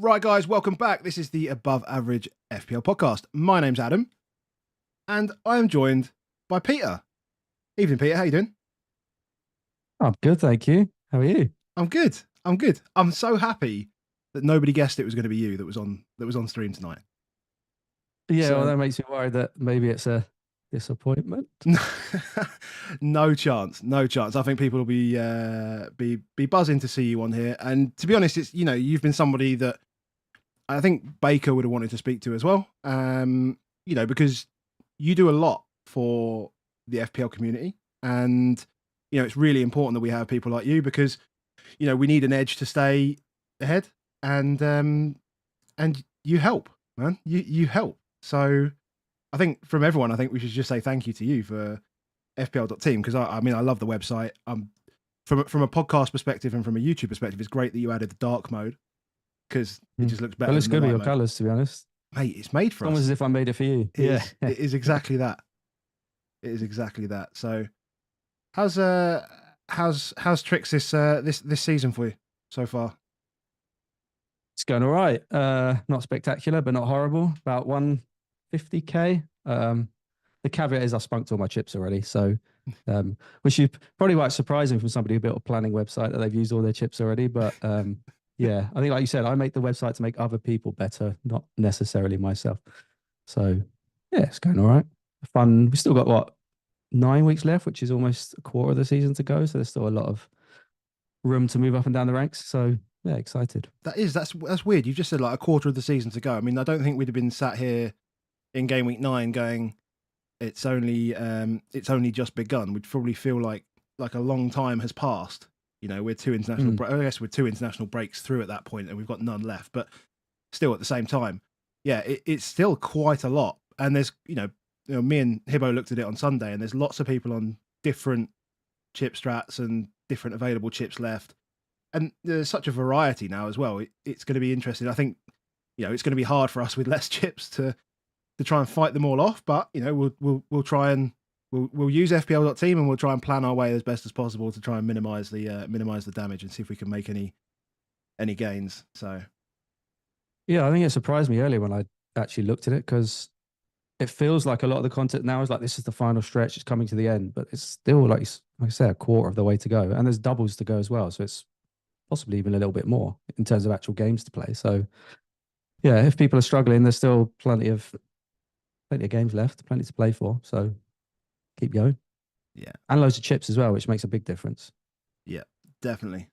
Right, guys, welcome back. This is the Above Average FPL podcast. My name's Adam, and I am joined by Peter. Evening, Peter. How you doing? I'm good, thank you. How are you? I'm good. I'm so happy that nobody guessed it was going to be you that was on stream tonight. Yeah, well, So that makes me worried that maybe it's a disappointment. no chance. I think people will be buzzing to see you on here. And to be honest, it's you've been somebody that I think Baker would have wanted to speak to as well. Because you do a lot for the FPL community, and it's really important that we have people like you because we need an edge to stay ahead, and you help, man. You help. So I think from everyone, I think we should just say thank you to you for FPL.Team because I mean I love the website. From a podcast perspective and from a YouTube perspective, it's great that you added the dark mode because it just looks better. Well, it's than good the with light your mode. colours, to be honest. Mate, it's made for It's almost us. as if I made it for you. It is exactly that. It is exactly that. So, how's Tricks this season for you so far? It's going all right. Not spectacular, but not horrible. About 150k. The caveat is I spunked all my chips already, so which is probably quite surprising from somebody who built a planning website that they've used all their chips already. But yeah, I think like you said, I make the website to make other people better, not necessarily myself. So yeah, it's going all right. Fun. We still got what 9 weeks left, which is almost a quarter of the season to go. So there's still a lot of room to move up and down the ranks. So yeah, excited. That's weird. You've just said like a quarter of the season to go. I mean, I don't think we'd have been sat here in game week 9 going, it's only just begun. We'd probably feel like a long time has passed. We're two international. I guess we're 2 international breaks through at that point, and we've got none left. But still, at the same time, yeah, it's still quite a lot. And there's me and Hibbo looked at it on Sunday, and there's lots of people on different chip strats and different available chips left. And there's such a variety now as well. It's going to be interesting. I think it's going to be hard for us with less chips to try and fight them all off. But we'll try and we'll use FPL.Team and we'll try and plan our way as best as possible to try and minimize the damage and see if we can make any gains. So yeah, I think it surprised me earlier when I actually looked at it because it feels like a lot of the content now is like this is the final stretch, it's coming to the end, but it's still like I said, a quarter of the way to go, and there's doubles to go as well, so it's possibly even a little bit more in terms of actual games to play. So yeah, if people are struggling, there's still plenty of games left, plenty to play for. So keep going. Yeah, and loads of chips as well, which makes a big difference. Yeah, definitely.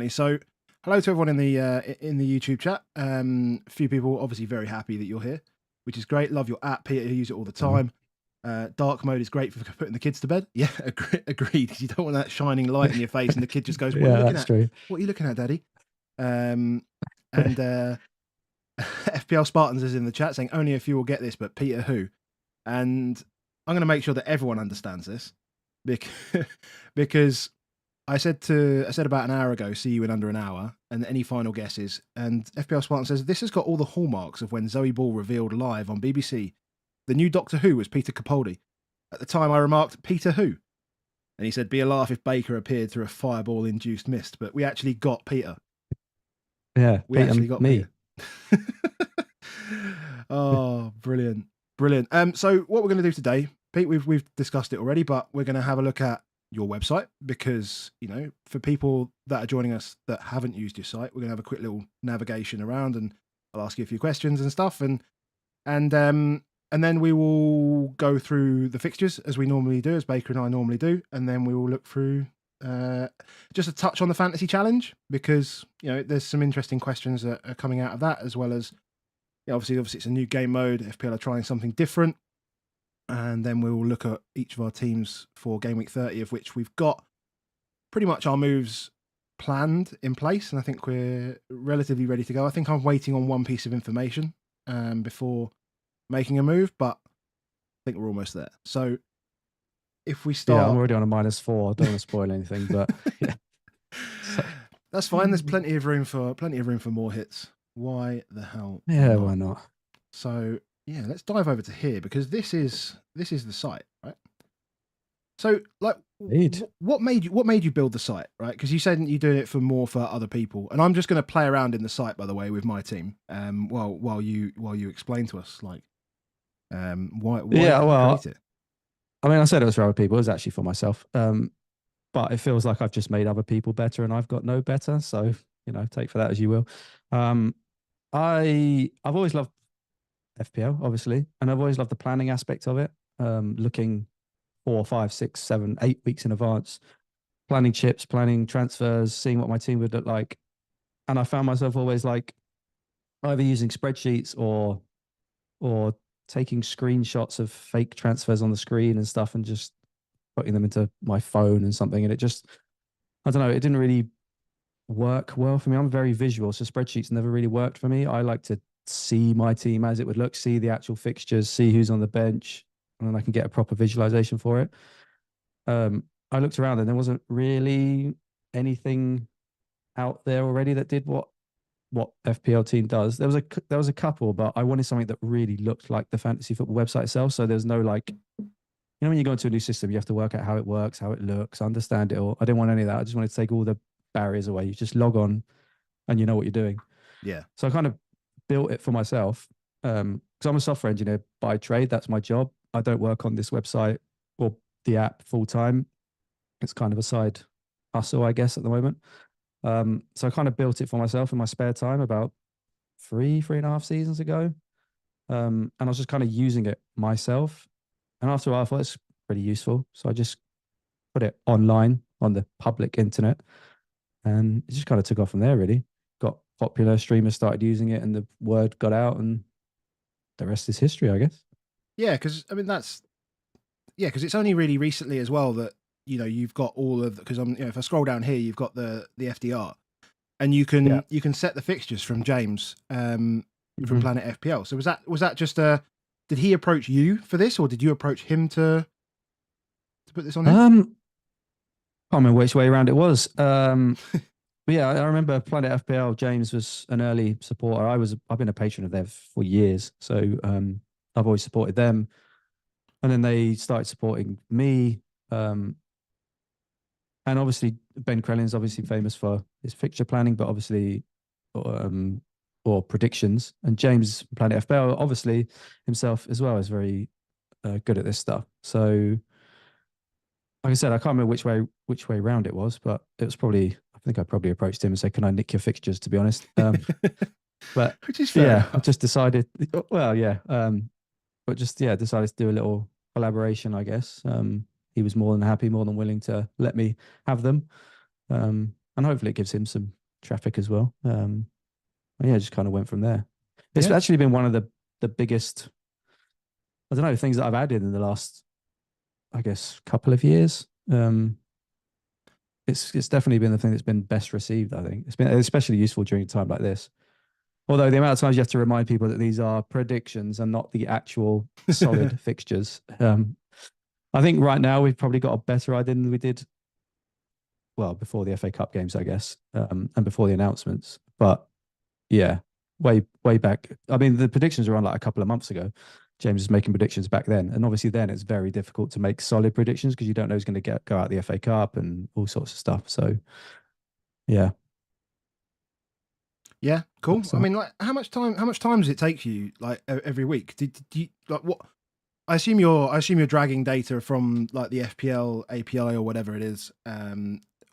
So hello to everyone in the YouTube chat. A few people obviously very happy that you're here, which is great. Love your app, Peter. You use it all the time. Dark mode is great for putting the kids to bed. Yeah, agreed. You don't want that shining light in your face, and the kid just goes, "What are you looking at? True. What are you looking at, Daddy?" And FPL Spartans is in the chat saying only a few will get this, but Peter who? And I'm going to make sure that everyone understands this because I said about an hour ago, see you in under an hour, and any final guesses. And FPL Spartan says this has got all the hallmarks of when Zoe Ball revealed live on BBC the new Doctor Who was Peter Capaldi. At the time, I remarked, Peter who? And he said, be a laugh if Baker appeared through a fireball-induced mist. But we actually got Peter. Yeah, we actually got me. Peter. Oh, brilliant. So what we're going to do today, Pete, we've discussed it already, but we're going to have a look at your website because, for people that are joining us that haven't used your site, we're going to have a quick little navigation around and I'll ask you a few questions and stuff. And then we will go through the fixtures as we normally do, as Baker and I normally do. And then we will look through just a touch on the fantasy challenge because, there's some interesting questions that are coming out of that, as well as, obviously it's a new game mode. FPL are trying something different. And then we will look at each of our teams for game week 30, of which we've got pretty much our moves planned in place. And I think we're relatively ready to go. I think I'm waiting on one piece of information before making a move, but I think we're almost there. So if we start... Yeah, I'm already on a -4. I don't want to spoil anything, but yeah. So... That's fine. There's plenty of room for more hits. Why the hell? Yeah, why not? So yeah, let's dive over to here because this is the site, right? So, like, Indeed. what made you build the site, right? Because you said you're doing it for more for other people, and I'm just going to play around in the site, by the way, with my team. While you explain to us, like, why Yeah, did you create well, it? I mean, I said it was for other people. It was actually for myself. But it feels like I've just made other people better and I've got no better. So, take for that as you will. Um, I've always loved FPL, obviously, and I've always loved the planning aspect of it. Looking 4, 5, 6, 7, 8 weeks in advance, planning chips, planning transfers, seeing what my team would look like. And I found myself always like either using spreadsheets or taking screenshots of fake transfers on the screen and stuff and just putting them into my phone and something. And it just, I don't know, it didn't really work well for me. I'm very visual, so spreadsheets never really worked for me. I like to see my team as it would look, see the actual fixtures, see who's on the bench, and then I can get a proper visualization for it. I looked around and there wasn't really anything out there already that did what FPL.Team does. There was a couple, but I wanted something that really looked like the fantasy football website itself. So there's no like, when you go into a new system, you have to work out how it works, how it looks, understand it all. I didn't want any of that. I just wanted to take all the barriers away. You just log on and you know what you're doing. Yeah, So I kind of built it for myself because I'm a software engineer by trade. That's my job. I don't work on this website or the app full time. It's kind of a side hustle, I guess, at the moment. So I kind of built it for myself in my spare time about 3.5 seasons ago. And I was just kind of using it myself. And after a while, I thought it's pretty useful. So I just put it online on the public internet. And it just kind of took off from there, really. Got popular, streamers started using it, and the word got out, and the rest is history, I guess. yeah, because I mean because it's only really recently as well that you've got all of because I'm if I scroll down here, you've got the FDR, and Yeah. you can set the fixtures from James from Mhm. Planet FPL. So was that just a did he approach you for this, or did you approach him to put this on here? Can't remember which way around it was. But yeah, I remember Planet FPL. James was an early supporter. I've been a patron of theirs for years, so I've always supported them. And then they started supporting me. Um, and obviously Ben Krellin's obviously famous for his fixture planning, but obviously um, or predictions. And James Planet FPL obviously himself as well is very good at this stuff. So like I said, I can't remember which way round it was, but it was probably I think I probably approached him and said, "Can I nick your fixtures?" To be honest, but Which is fair yeah, I enough. just decided. Well, yeah, but just yeah, decided to do a little collaboration. I guess he was more than happy, more than willing to let me have them, and hopefully it gives him some traffic as well. And yeah, just kind of went from there. It's Yeah. actually been one of the biggest, I don't know, things that I've added in the last, I guess, couple of years. It's definitely been the thing that's been best received. I think it's been especially useful during a time like this. Although the amount of times you have to remind people that these are predictions and not the actual solid fixtures. I think right now we've probably got a better idea than we did, well, before the FA Cup games, I guess, and before the announcements. But yeah, way back. I mean, the predictions were on like a couple of months ago. James was making predictions back then, and obviously then it's very difficult to make solid predictions because you don't know who's going to go out the FA Cup and all sorts of stuff. So yeah, Yeah, cool. that's I mean, like, how much time does it take you, like, every week? Do you like what? I assume you're dragging data from like the FPL API or whatever it is,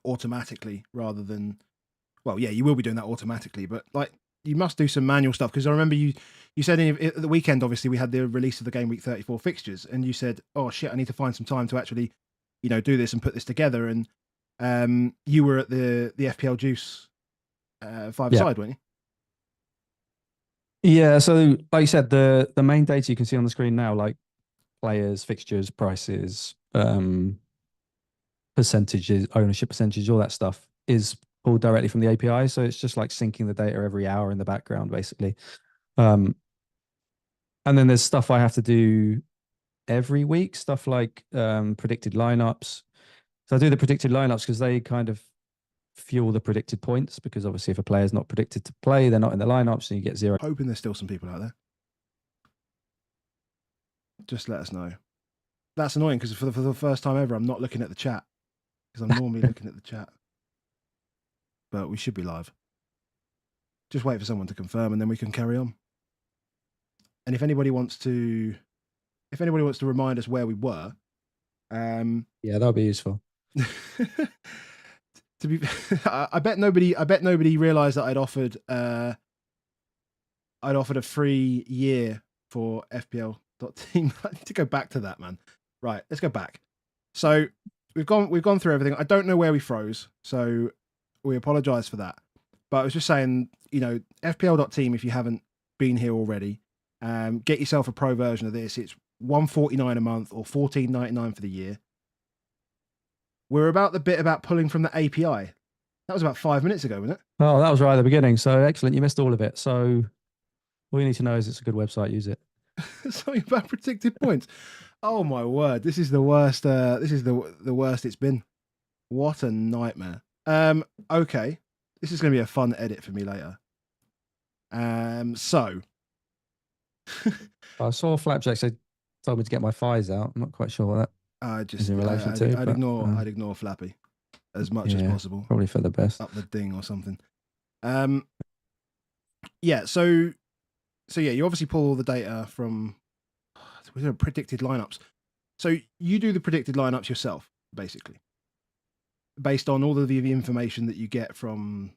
automatically rather than. Well, yeah, you will be doing that automatically, but like you must do some manual stuff because I remember you said at the weekend, obviously we had the release of the game week 34 fixtures, and you said, "Oh shit, I need to find some time to actually, do this and put this together." And you were at the FPL Juice five yeah. side, weren't you? Yeah, so like you said, the main data you can see on the screen now, like players, fixtures, prices, percentages, ownership percentage, all that stuff is pulled directly from the API. So it's just like syncing the data every hour in the background, basically. Um, and then there's stuff I have to do every week, stuff like predicted lineups. So I do the predicted lineups because they kind of fuel the predicted points. Because obviously, if a player is not predicted to play, they're not in the lineup, so you get zero. Hoping there's still some people out there. Just let us know. That's annoying because for the first time ever, I'm not looking at the chat because I'm normally looking at the chat. But we should be live. Just wait for someone to confirm, and then we can carry on. And if anybody wants to remind us where we were, Yeah, that'll be useful. to be, I bet nobody realised that I'd offered a free year for FPL.Team. I need to go back to that, man. Right, let's go back. So we've gone through everything. I don't know where we froze, so we apologise for that. But I was just saying, FPL.Team, if you haven't been here already, get yourself a pro version of this. It's $149 a month or $14.99 for the year. We're about the bit about pulling from the API. That was about 5 minutes ago, wasn't it? Oh, that was right at the beginning. So excellent. You missed all of it. So all you need to know is it's a good website. Use it. Something about predicted points. Oh my word! This is the worst. This is the worst it's been. What a nightmare. Okay, this is going to be a fun edit for me later. So I saw Flapjack told me to get my thighs out. I'm not quite sure what that is in relation to. I'd ignore Flappy as much as possible. Probably for the best. Up the ding or something. Yeah. So yeah, you obviously pull all the data from predicted lineups. So you do the predicted lineups yourself, basically, based on all of the information that you get from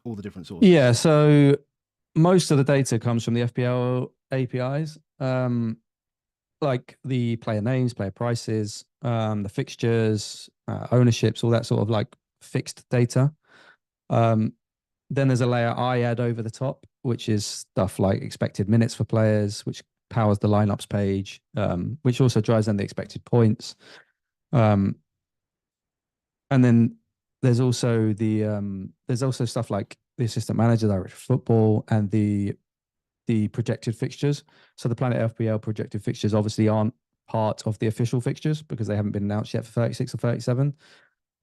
all the different sources. Yeah. So most of the data comes from the FPL APIs, like the player names, player prices, the fixtures, ownerships, all that sort of like fixed data. Then there's a layer I add over the top, which is stuff like expected minutes for players, which powers the lineups page, which also drives in the expected points. And then there's also stuff like the assistant manager, director of football, and the projected fixtures. So the Planet FPL projected fixtures obviously aren't part of the official fixtures because they haven't been announced yet for 36 or 37.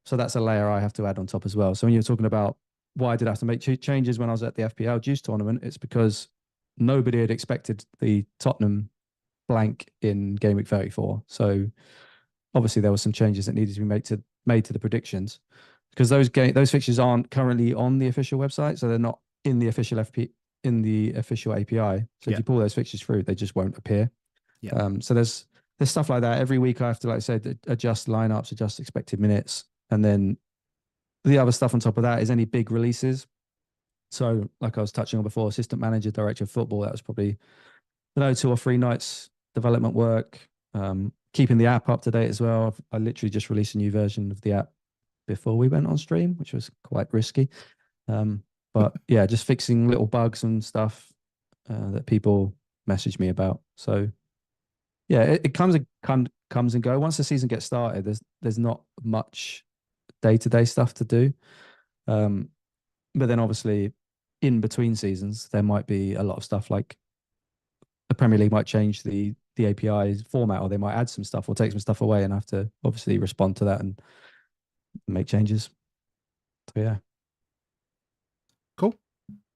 So that's a layer I have to add on top as well. So when you're talking about why did I have to make changes when I was at the FPL Juice tournament, it's because nobody had expected the Tottenham blank in game week 34. So obviously there were some changes that needed to be made to the predictions because those fixtures aren't currently on the official website, so they're not in the official official API. So if you pull those fixtures through, they just won't appear. Yeah. So there's stuff like that. Every week I have to, like I said, adjust lineups, adjust expected minutes, and then the other stuff on top of that is any big releases. So like I was touching on before, assistant manager, director of football, that was probably 2 or 3 nights development work. Keeping the app up to date as well. I literally just released a new version of the app before we went on stream, which was quite risky. But yeah, just fixing little bugs and stuff that people message me about. So yeah, it comes and go. Once the season gets started, there's not much day-to-day stuff to do. But then obviously in between seasons, there might be a lot of stuff like the Premier League might change the API format, or they might add some stuff or take some stuff away, and I have to obviously respond to that and make changes. So yeah. Cool.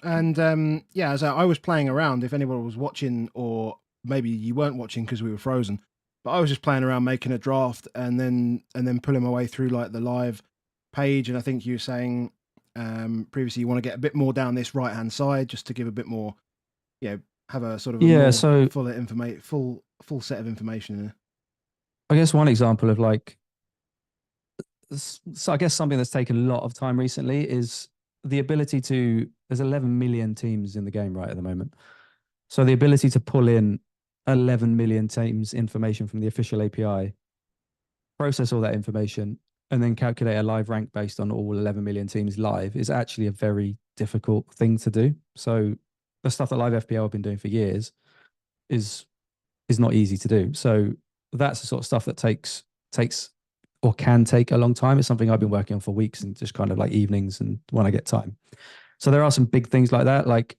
And yeah, as I was playing around, if anyone was watching, or maybe you weren't watching because we were frozen, but I was just playing around making a draft and then pulling my way through like the live page. And I think you were saying previously you want to get a bit more down this right hand side just to give a bit more, have a sort of full set of information in there. I guess one example of like, so I guess something that's taken a lot of time recently is the ability to, there's 11 million teams in the game right at the moment. So the ability to pull in 11 million teams information from the official API, process all that information, and then calculate a live rank based on all 11 million teams live is actually a very difficult thing to do. So the stuff that Live FPL have been doing for years is not easy to do. So that's the sort of stuff that takes or can take a long time. It's something I've been working on for weeks and just kind of like evenings and when I get time. So there are some big things like that. Like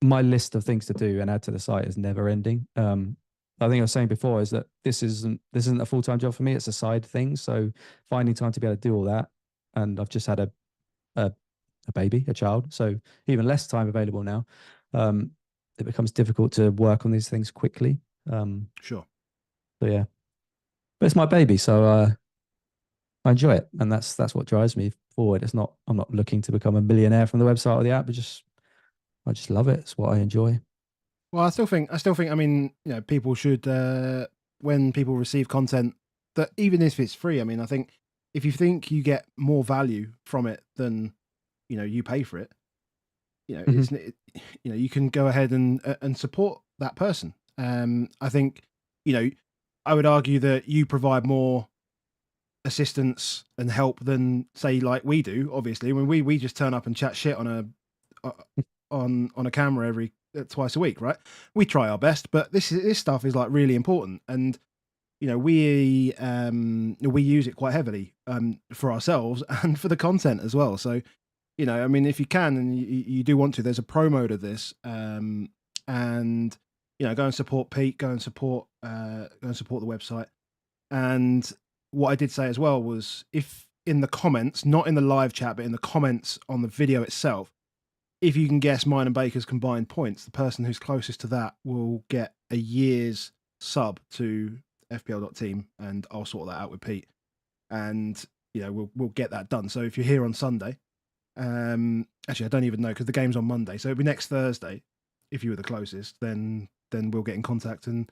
my list of things to do and add to the site is never ending. I think I was saying before is that this isn't a full-time job for me. It's a side thing. So finding time to be able to do all that. And I've just had a baby, a child. So even less time available now. It becomes difficult to work on these things quickly. Sure. So yeah, but it's my baby, so I enjoy it, and that's what drives me forward. It's not I'm not looking to become a millionaire from the website or the app, but just I just love it. It's what I enjoy. Well, I mean, people should, when people receive content, that even if it's free, I mean, I think if you think you get more value from it than, you pay for it, Hmm. you can go ahead and support that person. I think, you know, I would argue that you provide more assistance and help than say like we do. Obviously, when we just turn up and chat shit on uh, on a camera every twice a week, right? We try our best, but this stuff is like really important, and we use it quite heavily for ourselves and for the content as well. So I mean, if you can and you do want to, there's a pro mode of this, and go and support Pete, go and support the website. And what I did say as well was, if in the comments, not in the live chat, but in the comments on the video itself, if you can guess mine and Baker's combined points, the person who's closest to that will get a year's sub to FPL.Team, and I'll sort that out with Pete, and we'll get that done. So if you're here on Sunday, actually I don't even know because the game's on Monday, so it'll be next Thursday. If you were the closest, then we'll get in contact and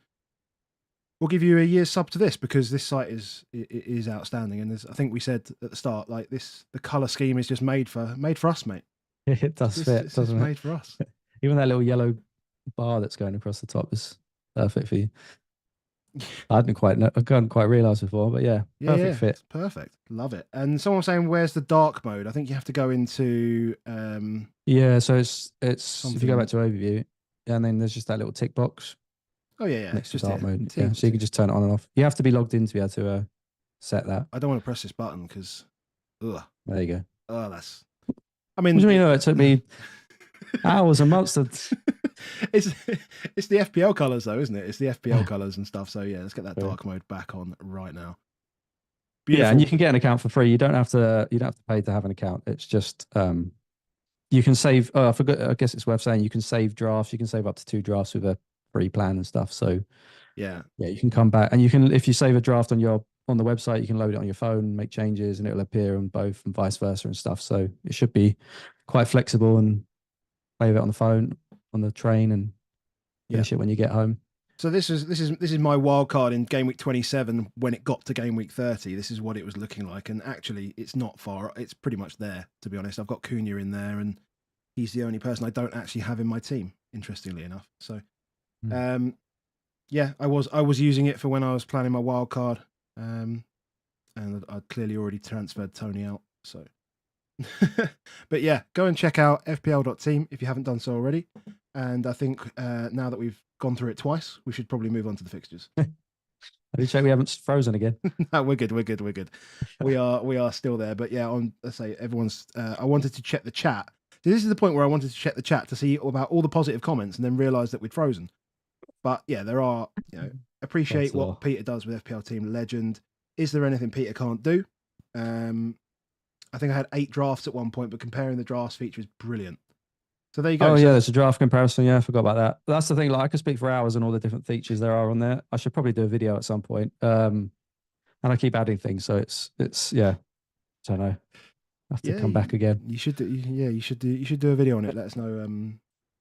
we'll give you a year's sub to this, because this site is outstanding. And I think we said at the start, like the color scheme is just made for us, mate. It does fit, It's doesn't it? made for us. Even that little yellow bar that's going across the top is perfect for you. I hadn't quite realised before, but yeah, perfect fit. It's perfect. Love it. And someone was saying, where's the dark mode? I think you have to go into Yeah, so it's if you go back something. to overview, and then there's just that little tick box Oh yeah, it's next to just dark here. mode. Yeah, so you can just turn it on and off. You have to be logged in to be able to set that. I don't want to press this button because, ugh, There you go. oh, that's. I What mean, do you mean? It took me hours and months to. it's it's the FPL colors though, isn't it? It's the FPL colors and stuff. So yeah, let's get that dark mode back on right now. Beautiful. Yeah, and you can get an account for free. You don't have to pay to have an account. It's just you can save. Oh, I forgot. I guess it's worth saying you can save drafts. You can save up to 2 drafts with a free plan and stuff. So yeah, you can come back and you can, if you save a draft on the website, you can load it on your phone, make changes, and it'll appear on both and vice versa and stuff. So it should be quite flexible, and play with it on the phone, on the train, and finish it when you get home. So this is my wild card in game week 27. When it got to game week 30, this is what it was looking like, and actually, it's not far. It's pretty much there, to be honest. I've got Cunha in there, and he's the only person I don't actually have in my team, interestingly enough. So, yeah, I was using it for when I was planning my wild card, and I'd clearly already transferred Tony out. So, but yeah, go and check out FPL.Team if you haven't done so already. And I think now that we've gone through it twice, we should probably move on to the fixtures. Have you checked we haven't frozen again? No, we're good. We are still there. But yeah, let's say everyone's. I wanted to check the chat. So this is the point where I wanted to check the chat to see about all the positive comments, and then realised that we'd frozen. But yeah, there are. Appreciate what Peter does with FPL.Team. Legend. Is there anything Peter can't do? I think I had 8 drafts at one point, but comparing the drafts feature is brilliant. So there you go. Oh yeah, there's a draft comparison. Yeah, I forgot about that. But that's the thing. Like, I could speak for hours on all the different features there are on there. I should probably do a video at some point. And I keep adding things, so it's yeah. I don't know. I have to come back again. You should do. Yeah, you should do a video on it. Let us know.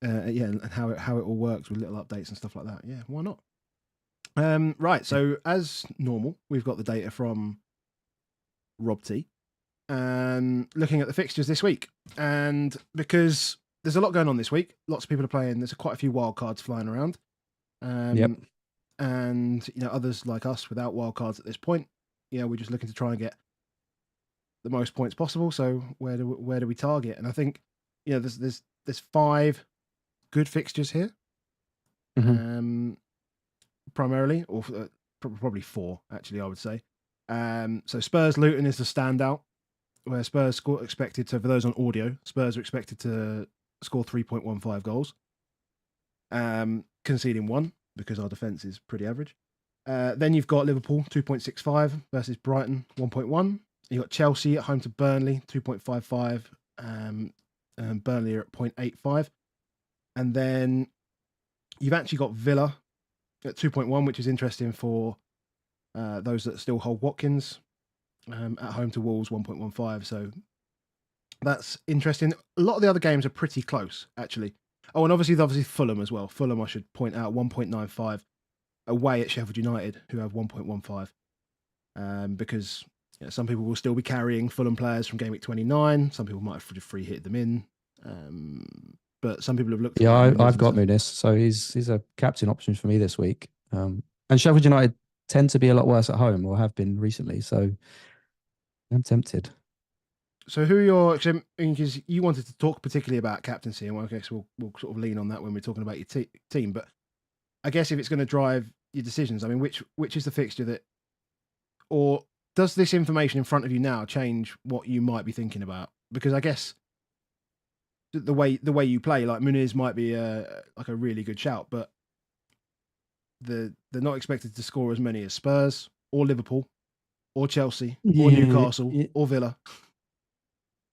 Yeah, and how it all works with little updates and stuff like that. Yeah, why not? Right. So as normal, we've got the data from Rob T. Looking at the fixtures this week, and because there's a lot going on this week, lots of people are playing. There's quite a few wild cards flying around. Yep. And others like us without wild cards at this point. We're just looking to try and get the most points possible. So where do we target? And I think there's 5 good fixtures here, primarily, or probably 4 actually. I would say. So Spurs Luton is the standout, where Spurs expected to, for those on audio, Spurs are expected to score 3.15 goals, conceding 1 because our defence is pretty average. Then you've got Liverpool 2.65 versus Brighton 1.1. You've got Chelsea at home to Burnley 2.55. Burnley are at 0.85. And then you've actually got Villa at 2.1, which is interesting for those that still hold Watkins at home to Wolves 1.15. So that's interesting. A lot of the other games are pretty close, actually. Oh, and obviously Fulham as well. Fulham, I should point out, 1.95 away at Sheffield United, who have 1.15. Because some people will still be carrying Fulham players from game week 29. Some people might have free hit them in. But some people have looked at Yeah, like I've got Muniz, so he's a captain option for me this week. And Sheffield United tend to be a lot worse at home, or have been recently. So I'm tempted. So who are your? Because you wanted to talk particularly about captaincy, and I guess we'll sort of lean on that when we're talking about your team. But I guess if it's going to drive your decisions, I mean, which is the fixture that, or does this information in front of you now change what you might be thinking about? Because I guess the way you play, like Muniz might be like a really good shout, but they're not expected to score as many as Spurs or Liverpool or Chelsea or Newcastle or Villa.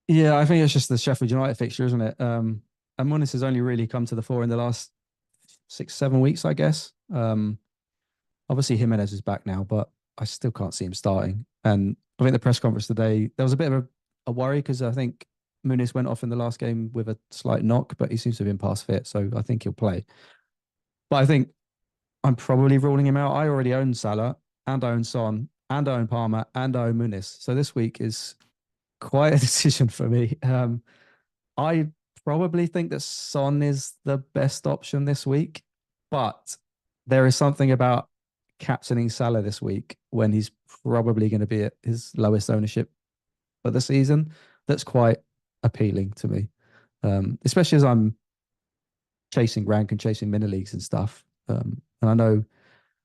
Yeah, I think it's just the Sheffield United fixture, isn't it? And Muniz has only really come to the fore in the last 6-7 weeks, I guess. Obviously Jimenez is back now, but I still can't see him starting. And I think the press conference today, there was a bit of a worry because I think Muniz went off in the last game with a slight knock, but he seems to have been past fit, so I think he'll play. But I think I'm probably ruling him out. I already own Salah, and I own Son, and I own Palmer, and I own Muniz. So this week is quite a decision for me. I probably think that Son is the best option this week, but there is something about captaining Salah this week when he's probably going to be at his lowest ownership for the season that's quite appealing to me, especially as I'm chasing rank and chasing mini leagues and stuff. And I think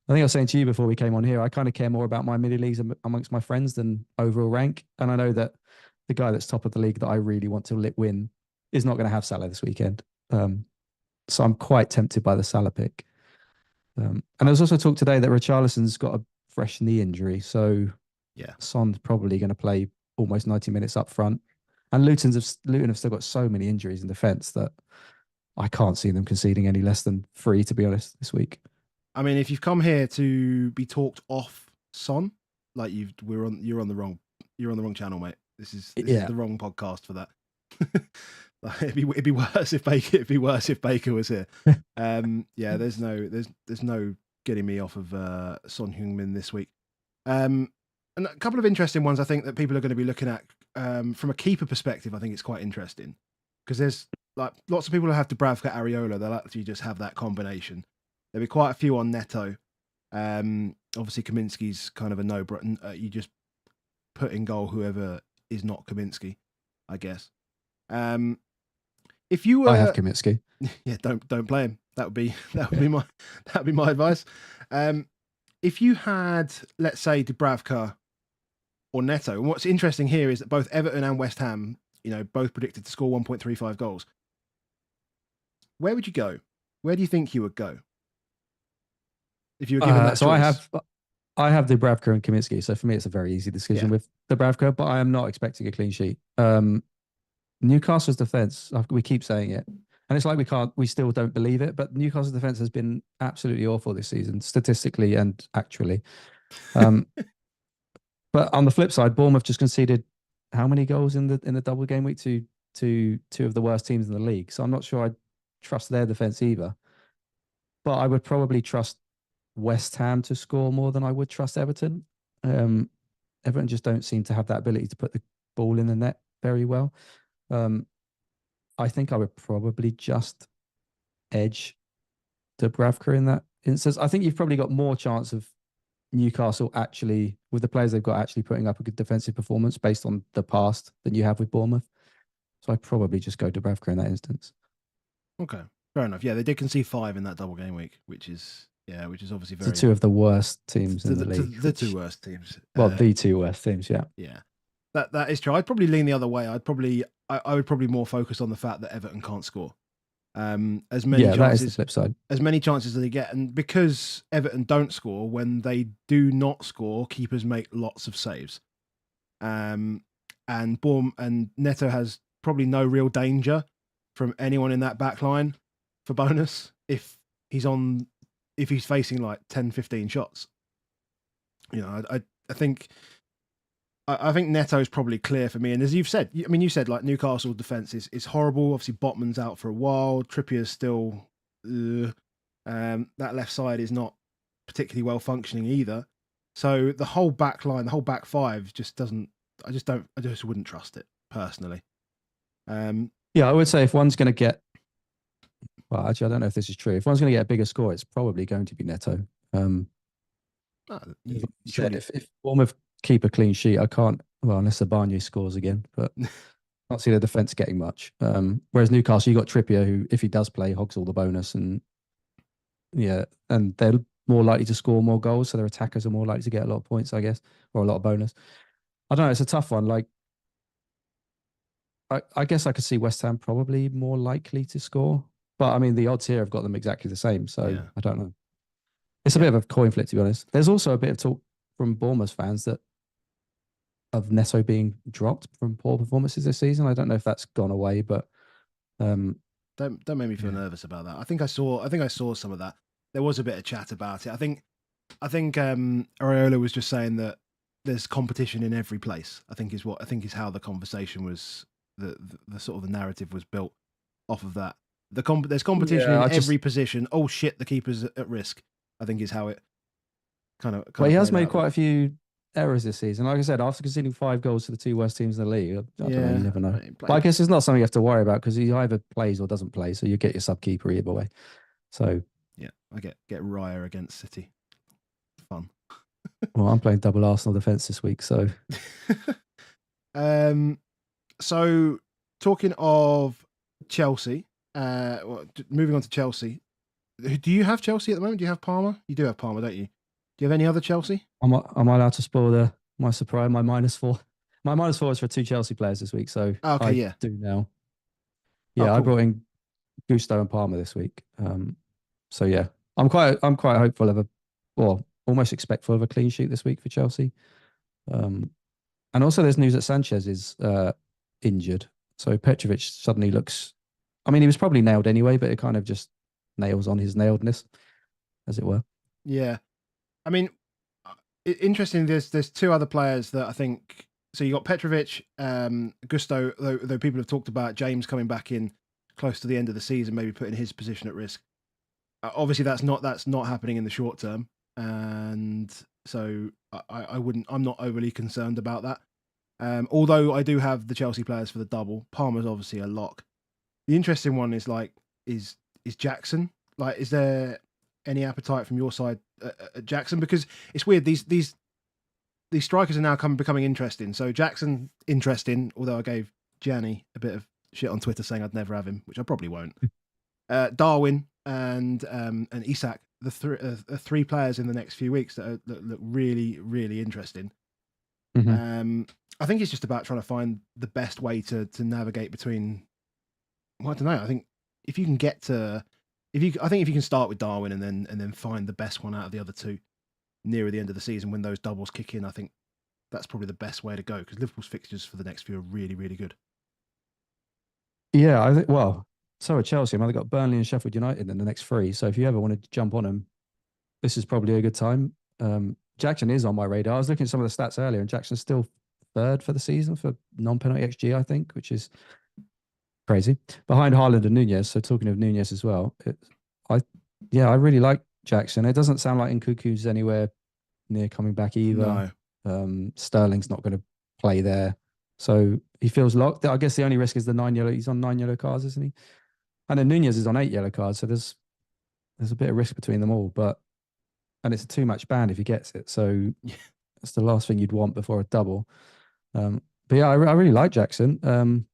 I was saying to you before we came on here, I kind of care more about my mini leagues amongst my friends than overall rank. And I know that the guy that's top of the league that I really want to win is not going to have Salah this weekend. So I'm quite tempted by the Salah pick. And there's also talk today that Richarlison's got a fresh knee injury. So yeah, Son's probably going to play almost 90 minutes up front. And Luton have still got so many injuries in defence that I can't see them conceding any less than 3, to be honest, this week. I mean, if you've come here to be talked off Son, like you're on the wrong channel, mate. This is the wrong podcast for that. Like, it'd be worse if Baker was here. Yeah, there's no getting me off of Son Heung-min this week. And a couple of interesting ones I think that people are going to be looking at from a keeper perspective. I think it's quite interesting because there's like lots of people who have Dubravka, Areola. They'll actually just have that combination. There'll be quite a few on Neto. Obviously, Kaminsky's kind of a no-brainer. You just put in goal whoever is not Kaminsky, I guess. If you were, I have Kaminsky. Yeah, don't play him. That would be my advice. If you had, let's say, Dubravka or Neto, and what's interesting here is that both Everton and West Ham, both predicted to score 1.35 goals. Where would you go? Where do you think you would go if you were given that choice? So I have Dubravka and Kaminsky. So for me, it's a very easy decision with Dubravka, but I am not expecting a clean sheet. Newcastle's defense, we keep saying it, and it's like we still don't believe it, but Newcastle's defense has been absolutely awful this season, statistically and actually. But on the flip side, Bournemouth just conceded how many goals in the double game week to two of the worst teams in the league. So I'm not sure I'd trust their defense either. But I would probably trust West Ham to score more than I would trust Everton. Everton just don't seem to have that ability to put the ball in the net very well. I think I would probably just edge Dubravka in that instance. I think you've probably got more chance of Newcastle actually, with the players they've got, actually putting up a good defensive performance based on the past than you have with Bournemouth. So I'd probably just go Dubravka in that instance. Okay, fair enough. Yeah, they did concede 5 in that double game week, which is obviously very. The 2 of the worst teams in the league. The 2 worst teams. Well, the 2 worst teams, yeah. Yeah, that is true. I'd probably lean the other way. I would probably more focus on the fact that Everton can't score. As many chances, that is the flip side. As many chances as they get, and because Everton don't score, when they do not score, keepers make lots of saves. And Neto has probably no real danger from anyone in that back line for bonus if he's facing like 10, 15 shots. You know, I think I think Neto is probably clear for me. And as you've said, I mean, you said like Newcastle defense is horrible. Obviously, Botman's out for a while. Trippier's still. That left side is not particularly well functioning either. So the whole back line, the whole back five, just doesn't. I just don't. I just wouldn't trust it personally. Yeah, I would say if one's going to get, well, actually, I don't know if this is true. If one's going to get a bigger score, it's probably going to be Neto. If Bournemouth keep a clean sheet, I can't. Well, unless Abanye scores again, but I can't see the defense getting much. Whereas Newcastle, you got Trippier, who, if he does play, hogs all the bonus, and yeah, and they're more likely to score more goals, so their attackers are more likely to get a lot of points, I guess, or a lot of bonus. I don't know. It's a tough one. Like, I guess I could see West Ham probably more likely to score, but I mean, the odds here have got them exactly the same, so Yeah. I don't know. It's a bit of a coin flip, to be honest. There's also a bit of talk from Bournemouth fans that of Neto being dropped from poor performances this season. I don't know if that's gone away, but don't make me feel nervous about that. I think I saw some of that. There was a bit of chat about it. I think Areola was just saying that there's competition in every place. I think is how the conversation was. The sort of the narrative was built off of that. There's competition in every position. Oh shit, the keeper's at risk. I think is how it kind of. Well, he has made quite a few errors this season. Like I said, after conceding 5 goals to the 2 worst teams in the league, I don't know, you never know. But I guess it's not something you have to worry about because he either plays or doesn't play, so you get your sub keeper either way. So yeah, I get Raya against City. Fun. Well, I'm playing double Arsenal defense this week, so. So talking of Chelsea, moving on to Chelsea. Do you have Chelsea at the moment? Do you have Palmer? You do have Palmer, don't you? Do you have any other Chelsea? Am I allowed to spoil my surprise, my -4? My -4 is for 2 Chelsea players this week, so I do now. Yeah, cool. I brought in Gusto and Palmer this week. So yeah, I'm quite hopeful of almost expectful of a clean sheet this week for Chelsea. And also there's news that Sanchez is injured. So Petrovic suddenly looks, I mean, he was probably nailed anyway, but it kind of just nails on his nailedness, as it were. Yeah. I mean, interesting, there's 2 other players that I think, so you got Petrovic, Gusto, though people have talked about James coming back in close to the end of the season, maybe putting his position at risk. Obviously that's not happening in the short term. And so I'm not overly concerned about that. Although I do have the Chelsea players for the double. Palmer's obviously a lock. The interesting one is is Jackson. Like, is there any appetite from your side at Jackson? Because it's weird. These strikers are now becoming interesting. So Jackson, interesting. Although I gave Gianni a bit of shit on Twitter saying I'd never have him, which I probably won't. Darwin and Isak, the 3 players in the next few weeks that look really, really interesting. Mm-hmm. I think it's just about trying to find the best way to navigate between. Well, I don't know. I think if you can start with Darwin and then find the best one out of the other 2 nearer the end of the season when those doubles kick in, I think that's probably the best way to go because Liverpool's fixtures for the next few are really, really good. Yeah, I think. Well, so are Chelsea. I mean, they've got Burnley and Sheffield United in the next 3. So if you ever wanted to jump on them, this is probably a good time. Jackson is on my radar. I was looking at some of the stats earlier, and Jackson's still 3rd for the season for non-penalty XG, I think, which is crazy. Behind Haaland and Nunez. So talking of Nunez as well, I really like Jackson. It doesn't sound like Nkunku's anywhere near coming back either. No. Sterling's not going to play there. So he feels locked. I guess the only risk is the 9 yellow. He's on 9 yellow cards, isn't he? And then Nunez is on 8 yellow cards. So there's a bit of risk between them all. And it's a 2-match ban if he gets it. So that's the last thing you'd want before a double. But yeah, I really like Jackson.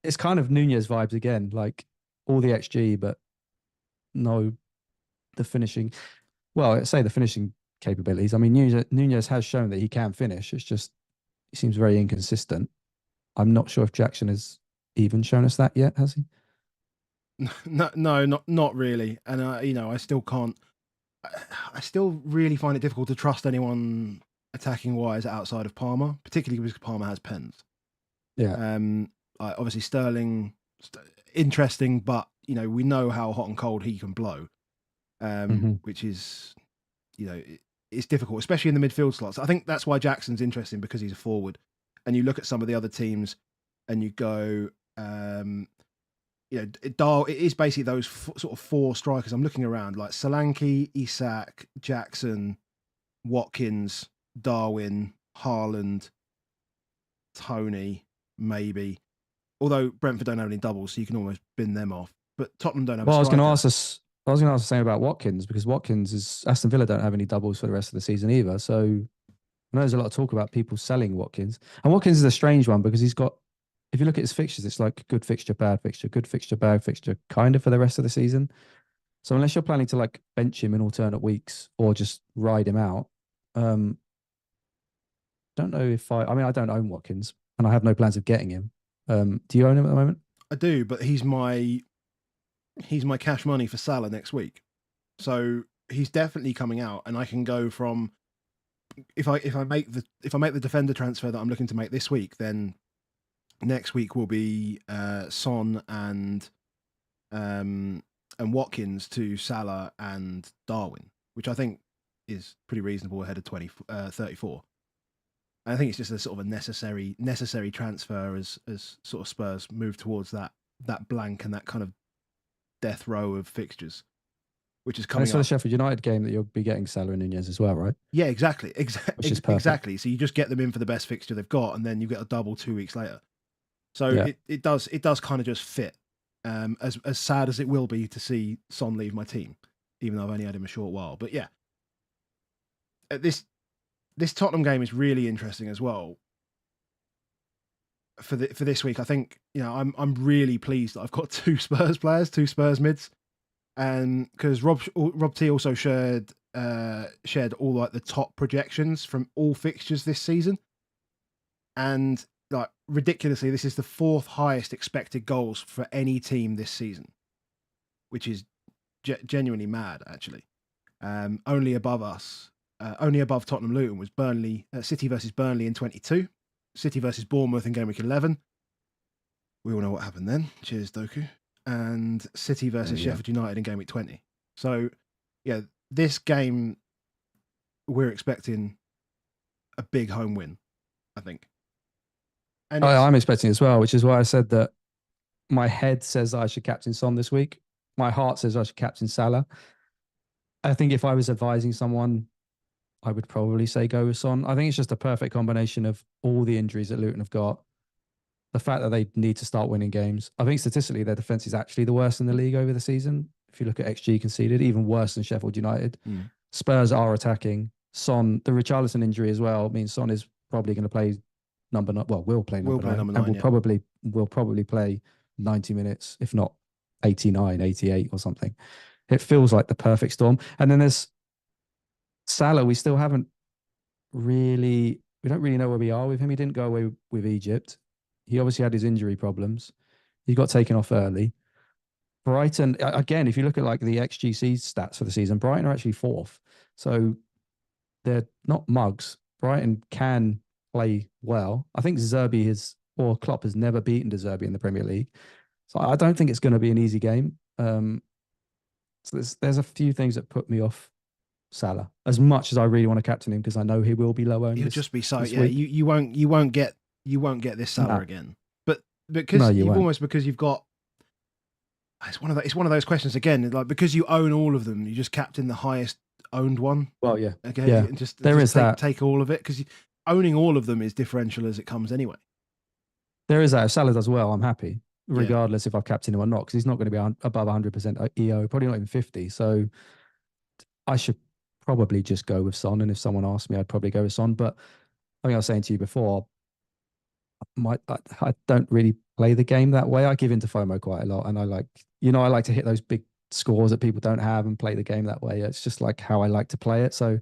It's kind of Nunez vibes again, like all the XG, but no, the finishing. Well, I'd say the finishing capabilities. I mean, Nunez has shown that he can finish. It's just he seems very inconsistent. I'm not sure if Jackson has even shown us that yet, has he? No, not really. And I still can't. I still really find it difficult to trust anyone attacking wise outside of Palmer, particularly because Palmer has pens. Yeah. Obviously Sterling, interesting, but we know how hot and cold he can blow, which is, it's difficult, especially in the midfield slots. I think that's why Jackson's interesting, because he's a forward. And you look at some of the other teams, and you go, it is basically those sort of four strikers. I'm looking around, like Solanke, Isak, Jackson, Watkins, Darwin, Haaland, Tony, maybe. Although Brentford don't have any doubles, so you can almost bin them off. But Tottenham don't have. Well, a I was going to striker. ask us. I was going to ask the same about Watkins, because Watkins is Aston Villa don't have any doubles for the rest of the season either. So I know there's a lot of talk about people selling Watkins, and Watkins is a strange one because he's got. If you look at his fixtures, it's like good fixture, bad fixture, good fixture, bad fixture, kind of for the rest of the season. So unless you're planning to like bench him in alternate weeks or just ride him out, don't know if I mean, I don't own Watkins and I have no plans of getting him. Do you own him at the moment? I do, but he's my cash money for Salah next week. So he's definitely coming out, and I can go from if I make the defender transfer that I'm looking to make this week, then next week will be Son and Watkins to Salah and Darwin, which I think is pretty reasonable ahead of 34. And I think it's just a sort of a necessary transfer as sort of Spurs move towards that blank and that kind of death row of fixtures, which is coming And it's for up. the Sheffield United game that you'll be getting Salah and Nunez as well, right? Yeah, exactly. Which is perfect. Exactly. So you just get them in for the best fixture they've got, and then you get a double 2 weeks later. So Yeah. it does kind of just fit. As sad as it will be to see Son leave my team, even though I've only had him a short while. But yeah, this Tottenham game is really interesting as well. For this week, I think I'm really pleased that I've got two Spurs players, two Spurs mids, and because Rob T also shared all like the top projections from all fixtures this season, and like ridiculously, this is the fourth highest expected goals for any team this season, which is genuinely mad, actually. Only above us, only above Tottenham Luton was City versus Burnley in 22, City versus Bournemouth in game week 11. We all know what happened then. Cheers, Doku. And City versus Sheffield United in game week 20. So, yeah, this game, we're expecting a big home win, I think. And I'm expecting as well, which is why I said that my head says that I should captain Son this week. My heart says I should captain Salah. I think if I was advising someone, I would probably say go with Son. I think it's just a perfect combination of all the injuries that Luton have got, the fact that they need to start winning games. I think statistically their defence is actually the worst in the league over the season. If you look at XG conceded, even worse than Sheffield United. Spurs are attacking. Son, the Richarlison injury as well means Son is probably going to play will play number nine, and will probably play 90 minutes, if not 89, 88 or something. It feels like the perfect storm. And then there's Salah. We don't really know where we are with him. He didn't go away with Egypt. He obviously had his injury problems. He got taken off early. Brighton, again, if you look at like the XGC stats for the season, Brighton are actually fourth. So they're not mugs. Brighton can play well. I think Klopp has never beaten De Zerbi in the Premier League. So I don't think it's going to be an easy game. So there's a few things that put me off Salah, as much as I really want to captain him because I know he will be low owned. He'll just be so you won't get this Salah again. But because you've got, it's one of those questions again, like because you own all of them, you just captain the highest owned one. Well, yeah. Okay. Yeah. And take all of it, because owning all of them is differential as it comes anyway. There is that. If Salah does well, I'm happy, regardless if I've captained him or not, because he's not going to be above 100% EO, probably not even 50. So I should probably just go with Son. And if someone asked me, I'd probably go with Son. But I think I was saying to you before, I don't really play the game that way. I give into FOMO quite a lot, and I like to hit those big scores that people don't have and play the game that way. It's just like how I like to play it. So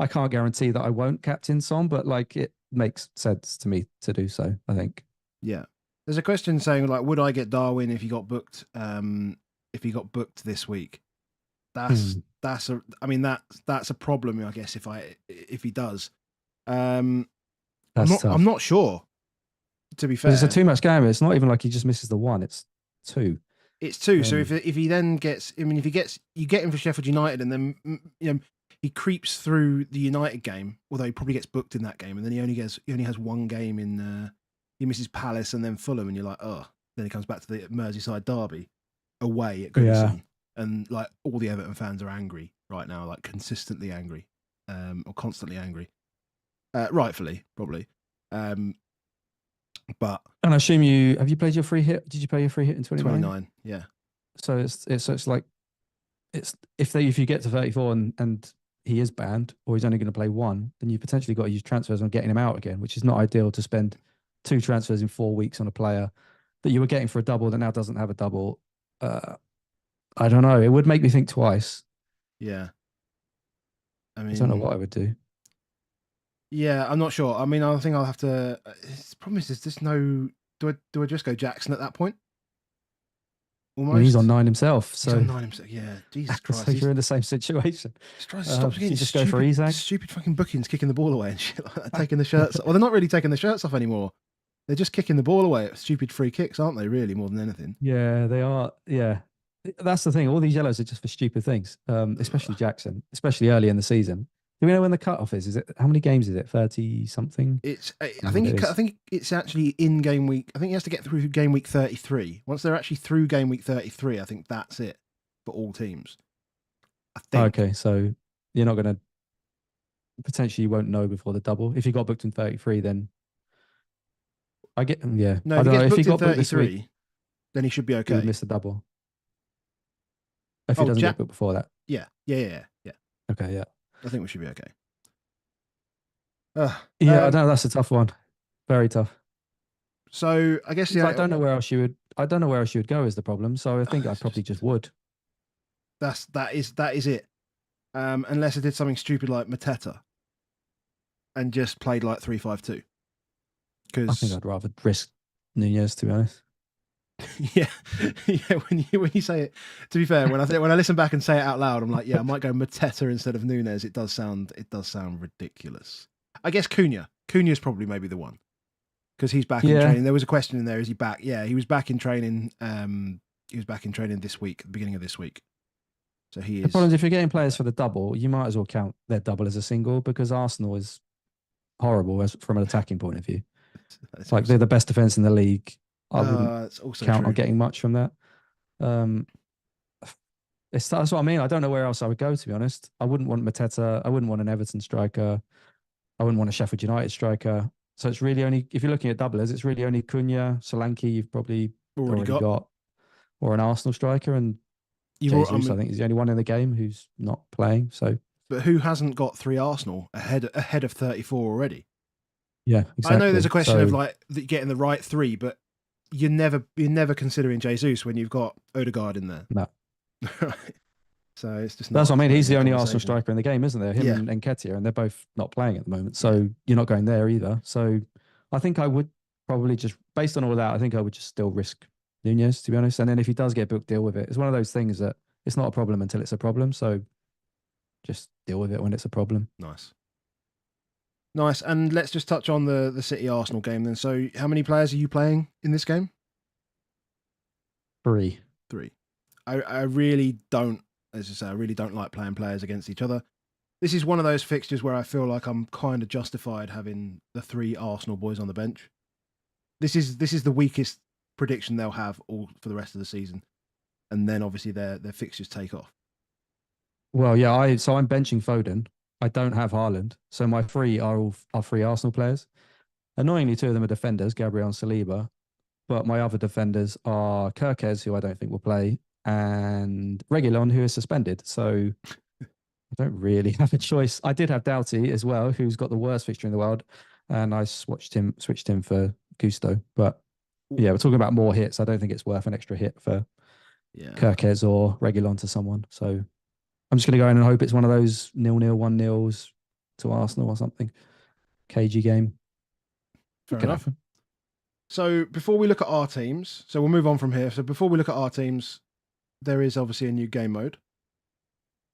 I can't guarantee that I won't captain Son, but like it makes sense to me to do so, I think. Yeah. There's a question saying like, would I get Darwin if he got booked this week? That's a problem, I guess, if he does. I'm not sure, to be fair. It's a too much game. It's not even like he just misses the one, it's two. It's two. So if he then gets, you get him for Sheffield United, and then he creeps through the United game, although he probably gets booked in that game, and then he only has one game in. He misses Palace and then Fulham, and you're like, oh. Then he comes back to the Merseyside derby away at Goodison, and like all the Everton fans are angry right now, like consistently angry, or constantly angry, rightfully probably. But And I assume have you played your free hit? Did you play your free hit in 29? 29, yeah. So it's like if you get to 34 and he is banned or he's only going to play one, then you potentially got to use transfers on getting him out again, which is not ideal to spend 2 transfers in 4 weeks on a player that you were getting for a double that now doesn't have a double. I don't know. It would make me think twice. Yeah. I mean, I don't know what I would do. Yeah, I'm not sure. I mean, I think I'll have to. The problem is there's no. Do I just go Jackson at that point? Almost. I mean, he's on 9 himself. So he's on 9 himself. Yeah, Jesus Christ. So you're in the same situation. Stop getting just go for Isaac. Stupid fucking bookings, kicking the ball away and shit like that, taking the shirts. Well, they're not really taking the shirts off anymore. They're just kicking the ball away at stupid free kicks, aren't they? Really, more than anything. Yeah, they are. Yeah, that's the thing. All these yellows are just for stupid things. Especially Jackson, especially early in the season. Do we know when the cutoff is? Is it how many games is it? 30 something? I think it's actually in game week. I think he has to get through game week 33. Once they're actually through game week 33, I think that's it for all teams. I think. Okay, so you're not going to potentially you won't know before the double. If you got booked in 33, then I get yeah. No, I don't know if if he he got got booked booked in this 33, week, then he should be he okay. would miss the double. If he doesn't get booked before that. Yeah. Okay, yeah. I think we should be okay. I don't know. That's a tough one. Very tough. So I guess I don't know where else you would. I don't know where else you would go is the problem. So I think I probably just would. That is it. Unless I did something stupid like Mateta and just played like 3-5-2. I think I'd rather risk Nunez, to be honest. yeah. When you say it, to be fair, when I listen back and say it out loud, I'm like, yeah, I might go Mateta instead of Nunez. It does sound ridiculous. I guess Cunha's probably maybe the one because he's back in training. There was a question in there: is he back? Yeah, he was back in training. He was back in training this week, the beginning of this week. So he is. The problem is if you're getting players for the double, you might as well count their double as a single because Arsenal is horrible from an attacking point of view. Like they're the best defense in the league. I wouldn't count on getting much from that. That's what I mean. I don't know where else I would go, to be honest. I wouldn't want Mateta. I wouldn't want an Everton striker. I wouldn't want a Sheffield United striker. So it's really only, if you're looking at doublers, it's really only Cunha, Solanke you've probably already got, or an Arsenal striker. And Jesus, I think, is the only one in the game who's not playing. So, but who hasn't got 3 Arsenal ahead of 34 already? Yeah, exactly. I know there's a question of like getting the right 3, but you're never considering Jesus when you've got Odegaard in there. No. Right. So it's just that's what I mean. He's the only Arsenal striker in the game, isn't there? Him and Nketiah, and they're both not playing at the moment. So you're not going there either. So I think I would probably just, based on all that, I think I would just still risk Nunez, to be honest. And then if he does get booked, deal with it. It's one of those things that it's not a problem until it's a problem. So just deal with it when it's a problem. Nice. And let's just touch on the City Arsenal game then. So how many players are you playing in this game? 3. I really don't, as I say, I really don't like playing players against each other. This is one of those fixtures where I feel like I'm kind of justified having the 3 Arsenal boys on the bench. This is the weakest prediction they'll have all for the rest of the season. And then obviously their fixtures take off. Well, yeah, so I'm benching Foden. I don't have Haaland. So my 3 are 3 Arsenal players. Annoyingly, 2 of them are defenders, Gabriel and Saliba. But my other defenders are Kirkez, who I don't think will play, and Reguilon, who is suspended. So I don't really have a choice. I did have Doughty as well, who's got the worst fixture in the world, and I switched him for Gusto. But yeah, we're talking about more hits. I don't think it's worth an extra hit for Kirkez or Reguilon to someone. So I'm just going to go in and hope it's one of those 0-0, 1-0s to Arsenal or something. Cagey game. Fair enough. Happen. So before we look at our teams, so we'll move on from here. So before we look at our teams, there is obviously a new game mode.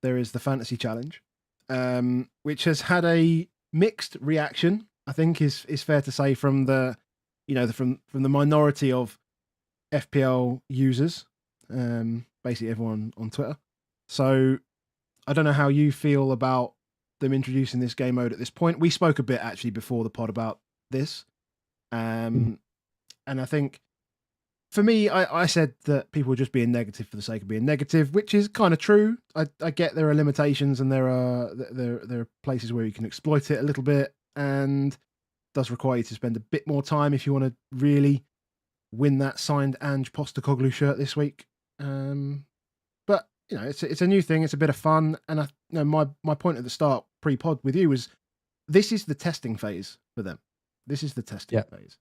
There is the Fantasy Challenge, which has had a mixed reaction, I think is fair to say, from the from the minority of FPL users, basically everyone on Twitter. So I don't know how you feel about them introducing this game mode at this point. We spoke a bit actually before the pod about this. Mm. And I think for me, I said that people were just being negative for the sake of being negative, which is kind of true. I get there are limitations and there are places where you can exploit it a little bit, and does require you to spend a bit more time if you want to really win that signed Ange Postecoglou shirt this week. But it's a new thing. It's a bit of fun, and my point at the start pre-pod with you was this is the testing phase for them. This is the testing phase.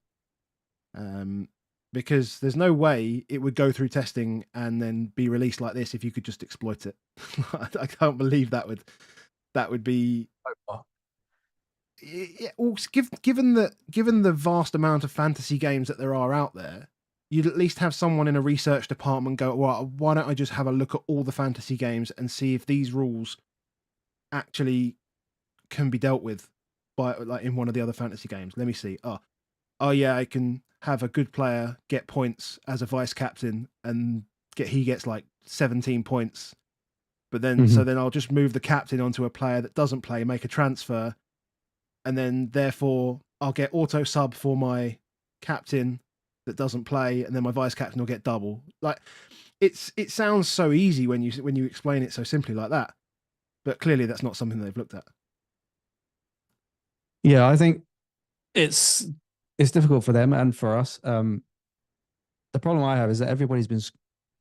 Because there's no way it would go through testing and then be released like this if you could just exploit it. I can't believe that would be. Yeah, well, given the vast amount of fantasy games that there are out there, you'd at least have someone in a research department go, well, why don't I just have a look at all the fantasy games and see if these rules actually can be dealt with by in one of the other fantasy games. Let me see. Oh yeah, I can have a good player get points as a vice captain and he gets like 17 points. But then so then I'll just move the captain onto a player that doesn't play, make a transfer, and then therefore I'll get auto sub for my captain that doesn't play, and then my vice captain will get double. Like it sounds so easy when you explain it so simply like that, but clearly that's not something they've looked at. Yeah, I think it's difficult for them and for us. The problem I have is that everybody's been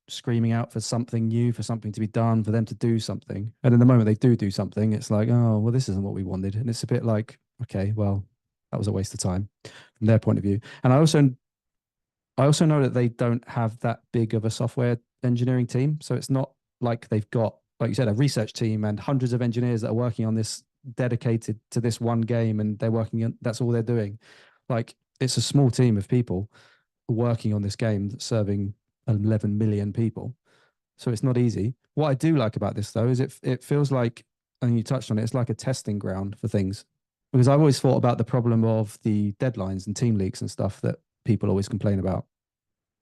screaming out for something new, for something to be done, for them to do something. And in the moment they do something, it's like, oh, well, this isn't what we wanted. And it's a bit like, okay, well, that was a waste of time from their point of view. And I also know that they don't have that big of a software engineering team. So it's not like they've got, like you said, a research team and hundreds of engineers that are working on this, dedicated to this one game, and they're working on, that's all they're doing. Like, it's a small team of people working on this game that's serving 11 million people. So it's not easy. What I do like about this though is it feels like, and you touched on it, it's like a testing ground for things. Because I've always thought about the problem of the deadlines and team leaks and stuff that people always complain about.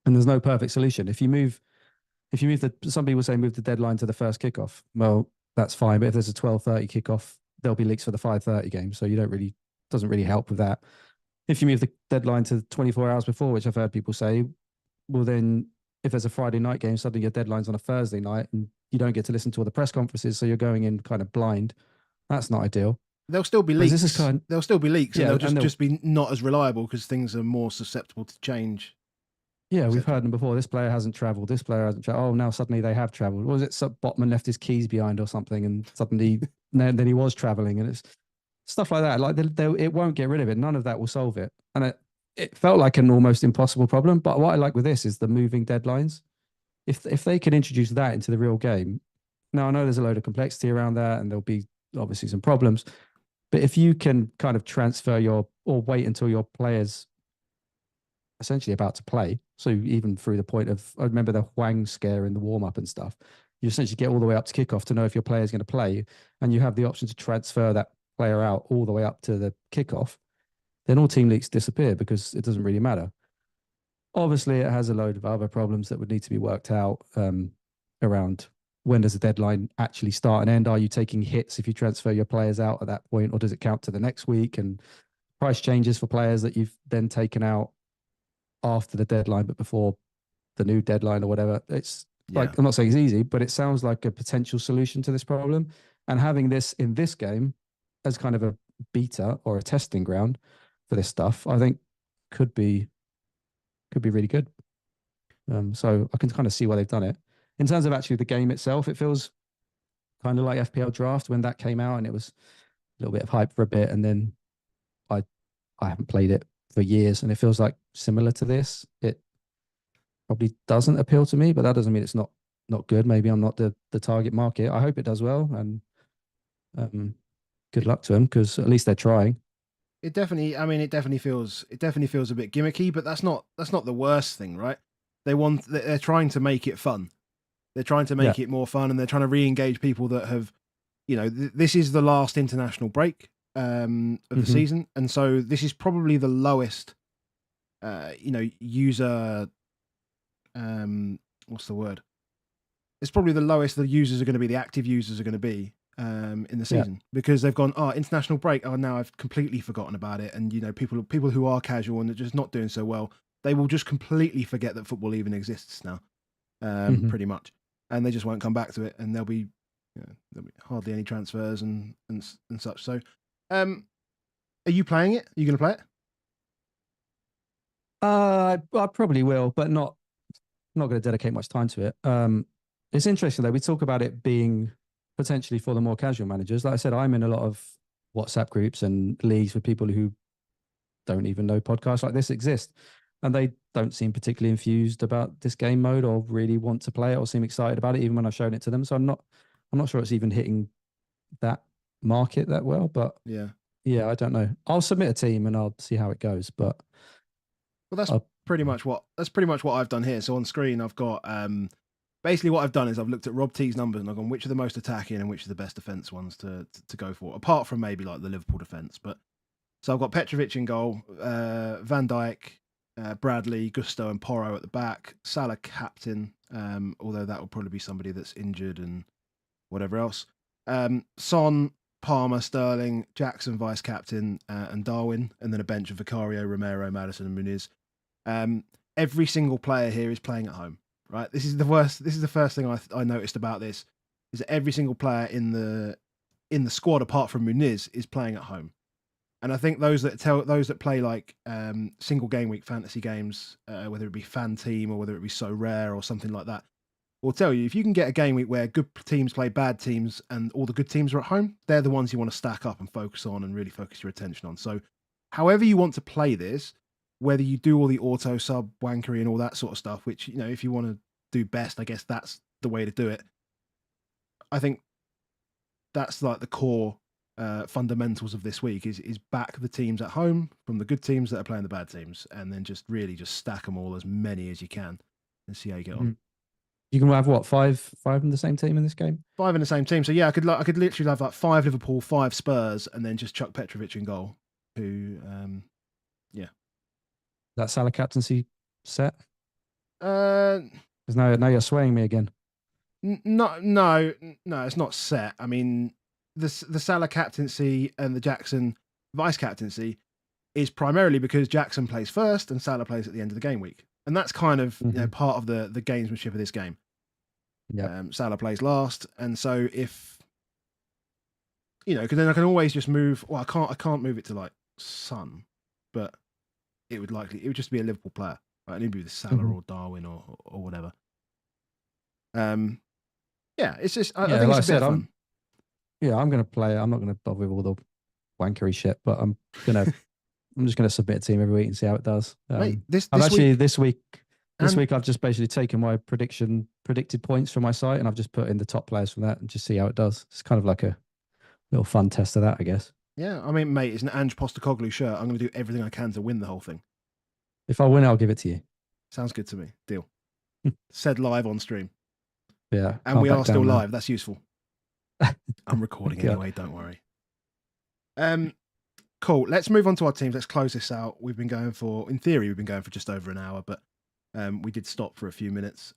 And there's no perfect solution. If you move some people say move the deadline to the first kickoff. Well, that's fine. But if there's a 12:30 kickoff, there'll be leaks for the 5:30 game. So doesn't really help with that. If you move the deadline to 24 hours before, which I've heard people say, well, then if there's a Friday night game, suddenly your deadline's on a Thursday night and you don't get to listen to all the press conferences. So you're going in kind of blind. That's not ideal. There'll still be leaks. There'll still be leaks, and they'll just be not as reliable because things are more susceptible to change. Yeah, we've heard them before. This player hasn't traveled. This player hasn't traveled. Oh, now suddenly they have traveled. Was it Botman left his keys behind or something, and suddenly then he was traveling, and it's stuff like that. Like it won't get rid of it. None of that will solve it. And it felt like an almost impossible problem. But what I like with this is the moving deadlines. If they can introduce that into the real game, now I know there's a load of complexity around that, and there'll be obviously some problems. But if you can kind of transfer or wait until your players essentially about to play, so even through the point of, I remember the Huang scare in the warm-up and stuff, you essentially get all the way up to kickoff to know if your player is going to play, and you have the option to transfer that player out all the way up to the kickoff, then all team leaks disappear because it doesn't really matter. Obviously, it has a load of other problems that would need to be worked out around when does the deadline actually start and end? Are you taking hits if you transfer your players out at that point, or does it count to the next week? And price changes for players that you've then taken out after the deadline, but before the new deadline or whatever. It's like, I'm not saying it's easy, but it sounds like a potential solution to this problem. And having this in this game as kind of a beta or a testing ground for this stuff, I think could be really good. So I can kind of see why they've done it. In terms of actually the game itself, it feels kind of like FPL Draft when that came out, and it was a little bit of hype for a bit, and then I haven't played it for years, and it feels like similar to this. It probably doesn't appeal to me, but that doesn't mean it's not good. Maybe I'm not the target market. I hope it does well, and good luck to them because at least they're trying. It definitely feels a bit gimmicky, but that's not the worst thing, right? They're trying to make it fun. They're trying to make it more fun, and they're trying to re-engage people that have, this is the last international break of the season, and so this is probably the lowest, user, what's the word? it's probably the lowest the users are going to be, the active users are going to be in the season, because they've gone, international break. Oh, now I've completely forgotten about it. And, people who are casual and are just not doing so well, they will just completely forget that football even exists now, pretty much. And they just won't come back to it. And there'll be hardly any transfers and such. So, are you playing it? Are you going to play it? I probably will, but not going to dedicate much time to it. It's interesting though. We talk about it being potentially for the more casual managers. Like I said, I'm in a lot of WhatsApp groups and leagues with people who don't even know podcasts like this exist, and they don't seem particularly infused about this game mode or really want to play it or seem excited about it, even when I've shown it to them. So I'm not sure it's even hitting that market that well. But yeah, I don't know. I'll submit a team and I'll see how it goes. But that's pretty much what I've done here. So on screen, I've got basically what I've done is I've looked at Rob T's numbers and I've gone, which are the most attacking and which are the best defense ones to go for, apart from maybe like the Liverpool defense. But so I've got Petrovic in goal, Van Dijk, Bradley, Gusto, and Porro at the back. Salah captain, although that will probably be somebody that's injured and whatever else. Son, Palmer, Sterling, Jackson vice captain, and Darwin, and then a bench of Vicario, Romero, Maddison, and Muniz. Every single player here is playing at home. Right, this is the first thing I noticed about this, is that every single player in the squad, apart from Muniz, is playing at home. And I think those that play like single game week fantasy games, whether it be FPL.Team or whether it be So Rare or something like that, will tell you, if you can get a game week where good teams play bad teams and all the good teams are at home, they're the ones you want to stack up and focus on and really focus your attention on. So however you want to play this, whether you do all the auto sub wankery and all that sort of stuff, which, if you want to do best, I guess that's the way to do it. I think that's like the core fundamentals of this week is back the teams at home from the good teams that are playing the bad teams, and then just really just stack them all, as many as you can, and see how you get on. You can have what, five in the same team in this game? 5 in the same team. So yeah, I could literally have like 5 Liverpool, 5 Spurs, and then just chuck Petrovic in goal. That Salah captaincy set? Because now you're swaying me again. No, it's not set. I mean, the Salah captaincy and the Jackson vice captaincy is primarily because Jackson plays first and Salah plays at the end of the game week, and that's kind of part of the gamesmanship of this game. Yeah, Salah plays last, and so if because then I can always just move. Well, I can't move it to like Son, but it would just be a Liverpool player, right? It'd be the Salah or Darwin or whatever. Yeah, it's just I think it's a bit of fun. I'm going to play. I'm not going to bother with all the wankery shit, but I'm just going to submit a team every week and see how it does. Mate, this week I've just basically taken my predicted points from my site, and I've just put in the top players from that and just see how it does. It's kind of like a little fun test of that, I guess. Yeah, I mean, mate, it's an Ange Postecoglou shirt. I'm going to do everything I can to win the whole thing. If I win, I'll give it to you. Sounds good to me. Deal. Said live on stream. Yeah. And we are still live. That's useful. I'm recording anyway, don't worry. Cool. Let's move on to our teams. Let's close this out. In theory, we've been going for just over an hour, but we did stop for a few minutes,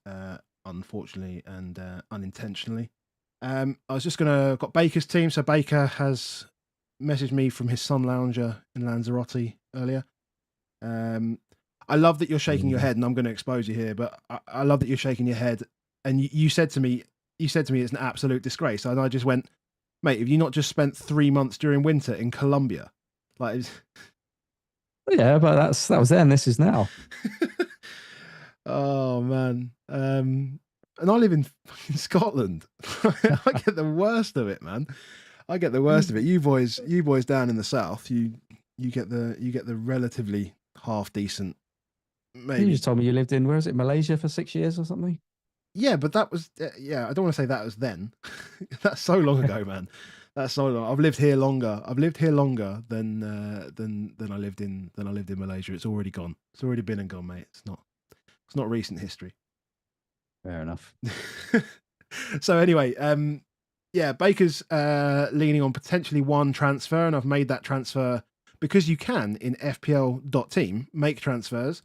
unfortunately and unintentionally. I was just got Baker's team. So Baker has messaged me from his Sun Lounger in Lanzarote earlier. I love that you're shaking your head, and I'm going to expose you here, but I love that you're shaking your head. And you said to me it's an absolute disgrace. And I just went, mate, have you not just spent 3 months during winter in Colombia? Like, yeah, but that was then. This is now. Oh man. And I live in Scotland. I get the worst of it, man. I get the worst of it. You boys down in the south, you get the relatively half decent. Maybe you just told me you lived in, where is it, Malaysia for 6 years or something? Yeah, but that was I don't want to say that was then. That's so long ago, man. That's so long. I've lived here longer than I lived in Malaysia. It's already gone. It's already been and gone, mate. It's not recent history. Fair enough. So anyway, Baker's leaning on potentially one transfer, and I've made that transfer because you can in FPL.Team make transfers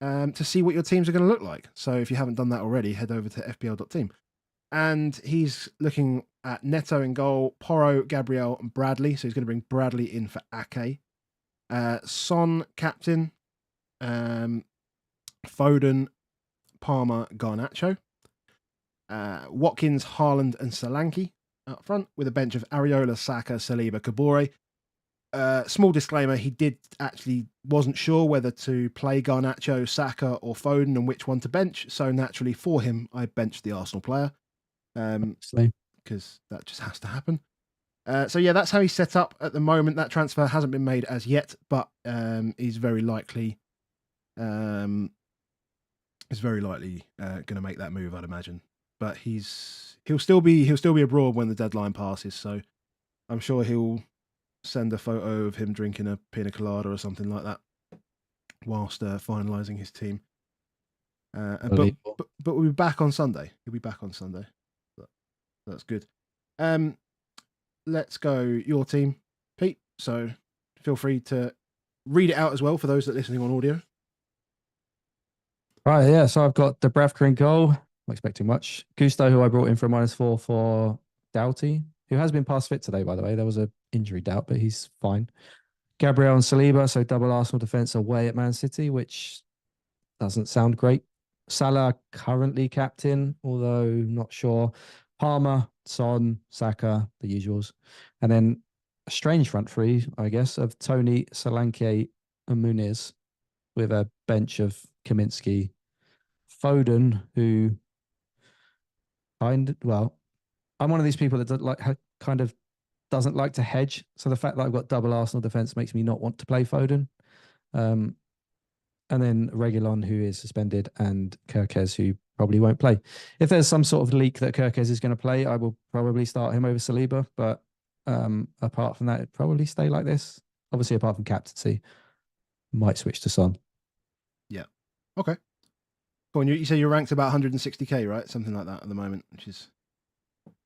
to see what your teams are going to look like. So if you haven't done that already, head over to FPL.Team. And he's looking at Neto in goal, Porro, Gabriel, and Bradley. So he's going to bring Bradley in for Ake. Son, captain. Foden, Palmer, Garnacho. Watkins, Haaland, and Solanke up front with a bench of Areola, Saka, Saliba, Kabore. Small disclaimer, he wasn't sure whether to play Garnacho, Saka, or Foden and which one to bench. So naturally for him, I benched the Arsenal player because that just has to happen. So yeah, that's how he's set up at the moment. That transfer hasn't been made as yet, but he's very likely going to make that move, I'd imagine. But he'll still be abroad when the deadline passes. So I'm sure he'll send a photo of him drinking a pina colada or something like that whilst finalising his team. But we'll be back on Sunday. He'll be back on Sunday. That's good. Let's go your team, Pete. So feel free to read it out as well for those that are listening on audio. Right, yeah. So I've got Dubravka in goal. Not expecting much. Gusto, who I brought in for a -4 for Doughty, who has been past fit today, by the way. There was an injury doubt, but he's fine. Gabriel and Saliba, so double Arsenal defence away at Man City, which doesn't sound great. Salah currently captain, although not sure. Palmer, Son, Saka, the usuals. And then a strange front three, I guess, of Tony, Solanke, and Muniz with a bench of Kaminsky, Foden, who I'm one of these people that kind of doesn't like to hedge. So the fact that I've got double Arsenal defence makes me not want to play Foden. And then Reguilon, who is suspended, and Kirkez, who probably won't play. If there's some sort of leak that Kirkez is going to play, I will probably start him over Saliba. But apart from that, it'd probably stay like this. Obviously, apart from captaincy, might switch to Son. Yeah. Okay. Go on. You say you're ranked about 160k, right? Something like that at the moment, which is...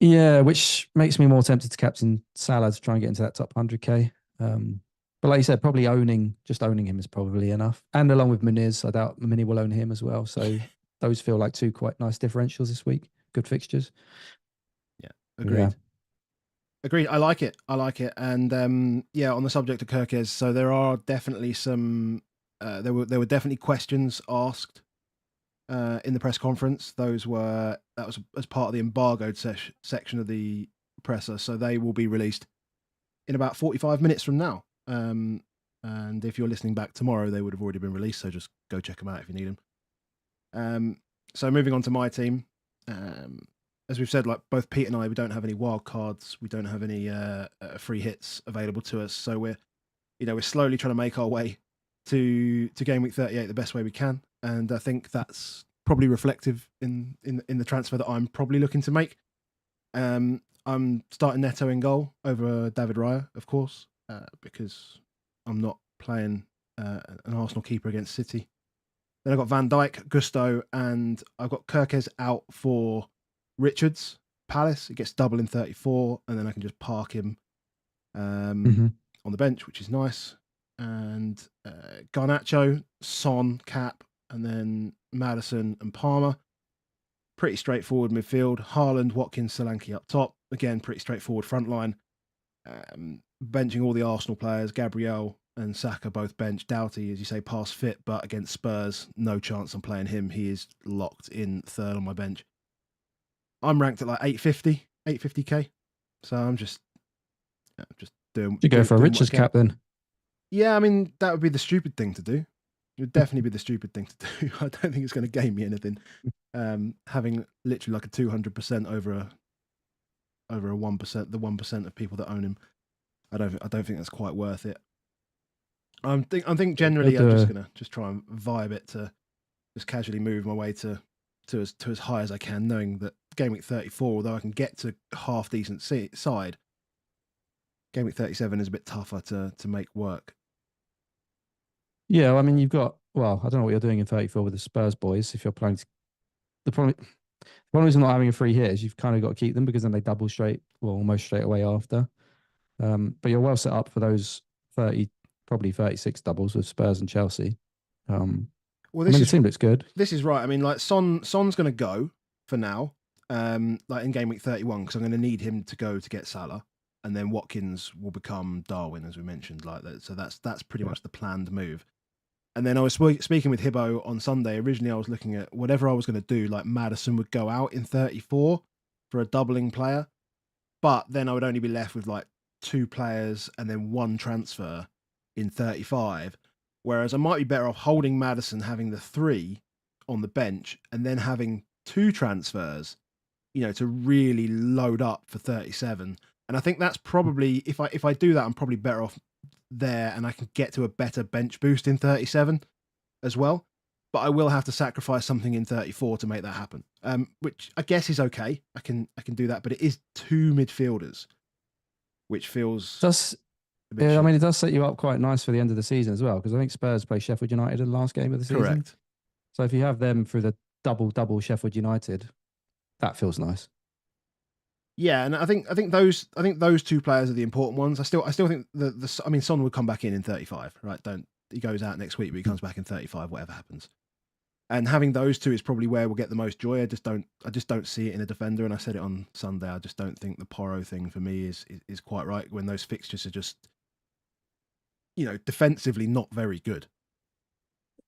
Yeah, which makes me more tempted to captain Salah to try and get into that top 100k. But like you said, probably just owning him is probably enough. And along with Muniz, I doubt Mini will own him as well. So those feel like two quite nice differentials this week. Good fixtures. Yeah, agreed. Yeah. Agreed. I like it. And on the subject of Kirkez, so there are definitely some. There were definitely questions asked in the press conference. That was as part of the embargoed section of the presser. So they will be released in about 45 minutes from now. And if you're listening back tomorrow, they would have already been released. So just go check them out if you need them. So moving on to my team. As we've said, like both Pete and I, we don't have any wild cards. We don't have any free hits available to us. So we're slowly trying to make our way to game week 38 the best way we can. And I think that's probably reflective in the transfer that I'm probably looking to make. I'm starting Neto in goal over David Raya, of course, because I'm not playing an Arsenal keeper against City. Then I've got Van Dijk, Gusto, and I've got Kirkez out for Richards, Palace. It gets double in 34, and then I can just park him on the bench, which is nice. And Garnacho, Son, Cap, and then Maddison and Palmer. Pretty straightforward midfield. Haaland, Watkins, Solanke up top. Again, pretty straightforward front line. Benching all the Arsenal players. Gabriel and Saka both bench. Doughty, as you say, past fit, but against Spurs, no chance I'm playing him. He is locked in third on my bench. I'm ranked at like 850k. So I'm just doing. You go for a Richards cap then? Yeah, I mean, that would be the stupid thing to do. It would definitely be the stupid thing to do. I don't think it's going to gain me anything. Having literally like a 200% over a 1%, the 1% of people that own him. I don't think that's quite worth it. I think generally I'm just gonna try and vibe it to just casually move my way to as high as I can, knowing that game week 34, although I can get to half decent side, game week 37 is a bit tougher to make work. Yeah, well, I mean, I don't know what you're doing in 34 with the Spurs boys. If you're playing, the problem is not having a free hit is you've kind of got to keep them because then they double almost straight away after. But you're well set up for those 30, probably 36 doubles with Spurs and Chelsea. The team looks good. This is right. I mean, like Son's going to go for now. like in game week 31, because I'm going to need him to go to get Salah, and then Watkins will become Darwin, as we mentioned, like that. So that's pretty much the planned move. And then I was speaking with Hibbo on Sunday. Originally, I was looking at whatever I was going to do, like Maddison would go out in 34 for a doubling player, but then I would only be left with like 2 players and then 1 transfer in 35. Whereas I might be better off holding Maddison, having the 3 on the bench, and then having 2 transfers, to really load up for 37. And I think that's probably, if I do that, I'm probably better off there, and I can get to a better bench boost in 37 as well. But I will have to sacrifice something in 34 to make that happen, which I guess is okay. I can do that, but it is 2 midfielders, which feels a bit Yeah, I shit. mean, it does set you up quite nice for the end of the season as well, because I think Spurs play Sheffield United in the last game of the season. Correct. So if you have them through the double Sheffield United, that feels nice. Yeah, and I think those 2 players are the important ones. I still think I mean, Son would come back in 35, right? He goes out next week, but he comes back in 35, whatever happens. And having those 2 is probably where we'll get the most joy. I just don't see it in a defender. And I said it on Sunday. I just don't think the Porro thing for me is quite right when those fixtures are just, defensively not very good.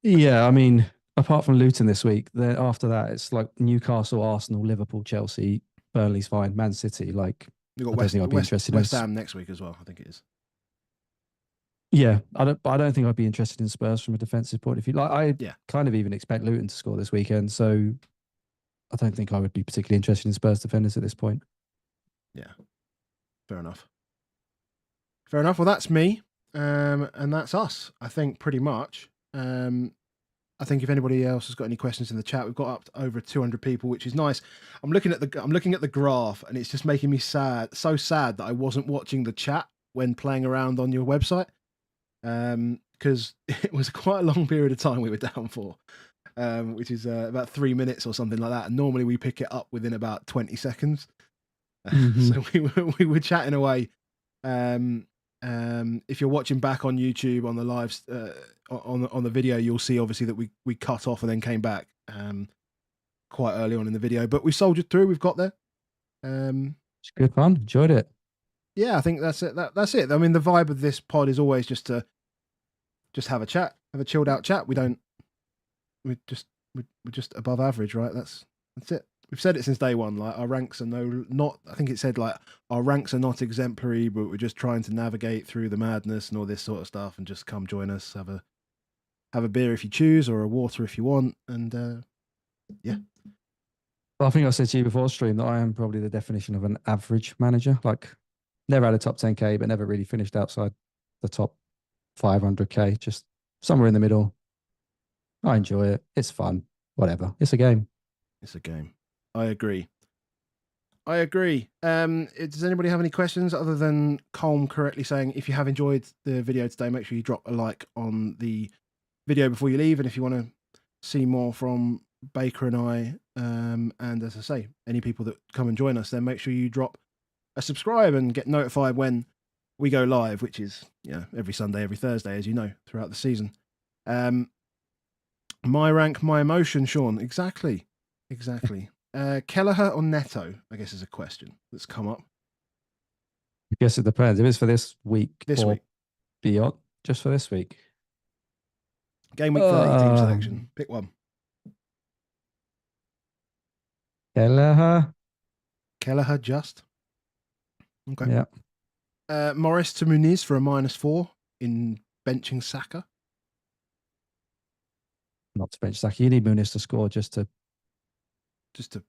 Yeah, I mean, apart from Luton this week, then after that, it's like Newcastle, Arsenal, Liverpool, Chelsea, Burnley's fine, Man City. Like, We've got I don't think I'd be interested West in. Ham next week as well. I think it is. Yeah, I don't think I'd be interested in Spurs from a defensive point of view. Like, I Yeah. kind of even expect Luton to score this weekend, so I don't think I would be particularly interested in Spurs defenders at this point. Yeah, fair enough. Well, that's me, and that's us. I think pretty much. I think if anybody else has got any questions in the chat, we've got up to over 200 people, which is nice. I'm looking at the graph, and it's just making me sad. So sad that I wasn't watching the chat when playing around on your website, because it was quite a long period of time we were down for, which is about 3 minutes or something like that. And normally we pick it up within about 20 seconds. So we were chatting away. If you're watching back on YouTube on the lives on the video, you'll see obviously that we cut off and then came back quite early on in the video, but we soldiered through. We've got there. It's good fun. Enjoyed it. Yeah, I think that's it. That's it. I mean, the vibe of this pod is always just to have a chat, have a chilled out chat. We're just above average, right? That's it. We've said it since day one. Like, our ranks are not. I think it said like our ranks are not exemplary, but we're just trying to navigate through the madness and all this sort of stuff. And just come join us, have a beer if you choose, or a water if you want. And yeah. Well, I think I said to you before stream that I am probably the definition of an average manager. Like, never had a top 10k, but never really finished outside the top 500k. Just somewhere in the middle. I enjoy it. It's fun. Whatever. It's a game. It's a game. I agree. Does anybody have any questions other than Colm correctly saying, if you have enjoyed the video today, make sure you drop a like on the video before you leave. And if you want to see more from Baker and I, and as I say, any people that come and join us, then make sure you drop a subscribe and get notified when we go live, which is every Sunday, every Thursday, as you know, throughout the season. My rank, my emotion, Sean. Exactly. Kelleher or Neto, I guess, is a question that's come up. I guess it depends. If it's for this week or beyond, just for this week. Game week 30 team selection. Pick one. Kelleher, just. Okay. Yeah. Morris to Muniz for a -4 in benching Saka. Not to bench Saka. You need Muniz to score just to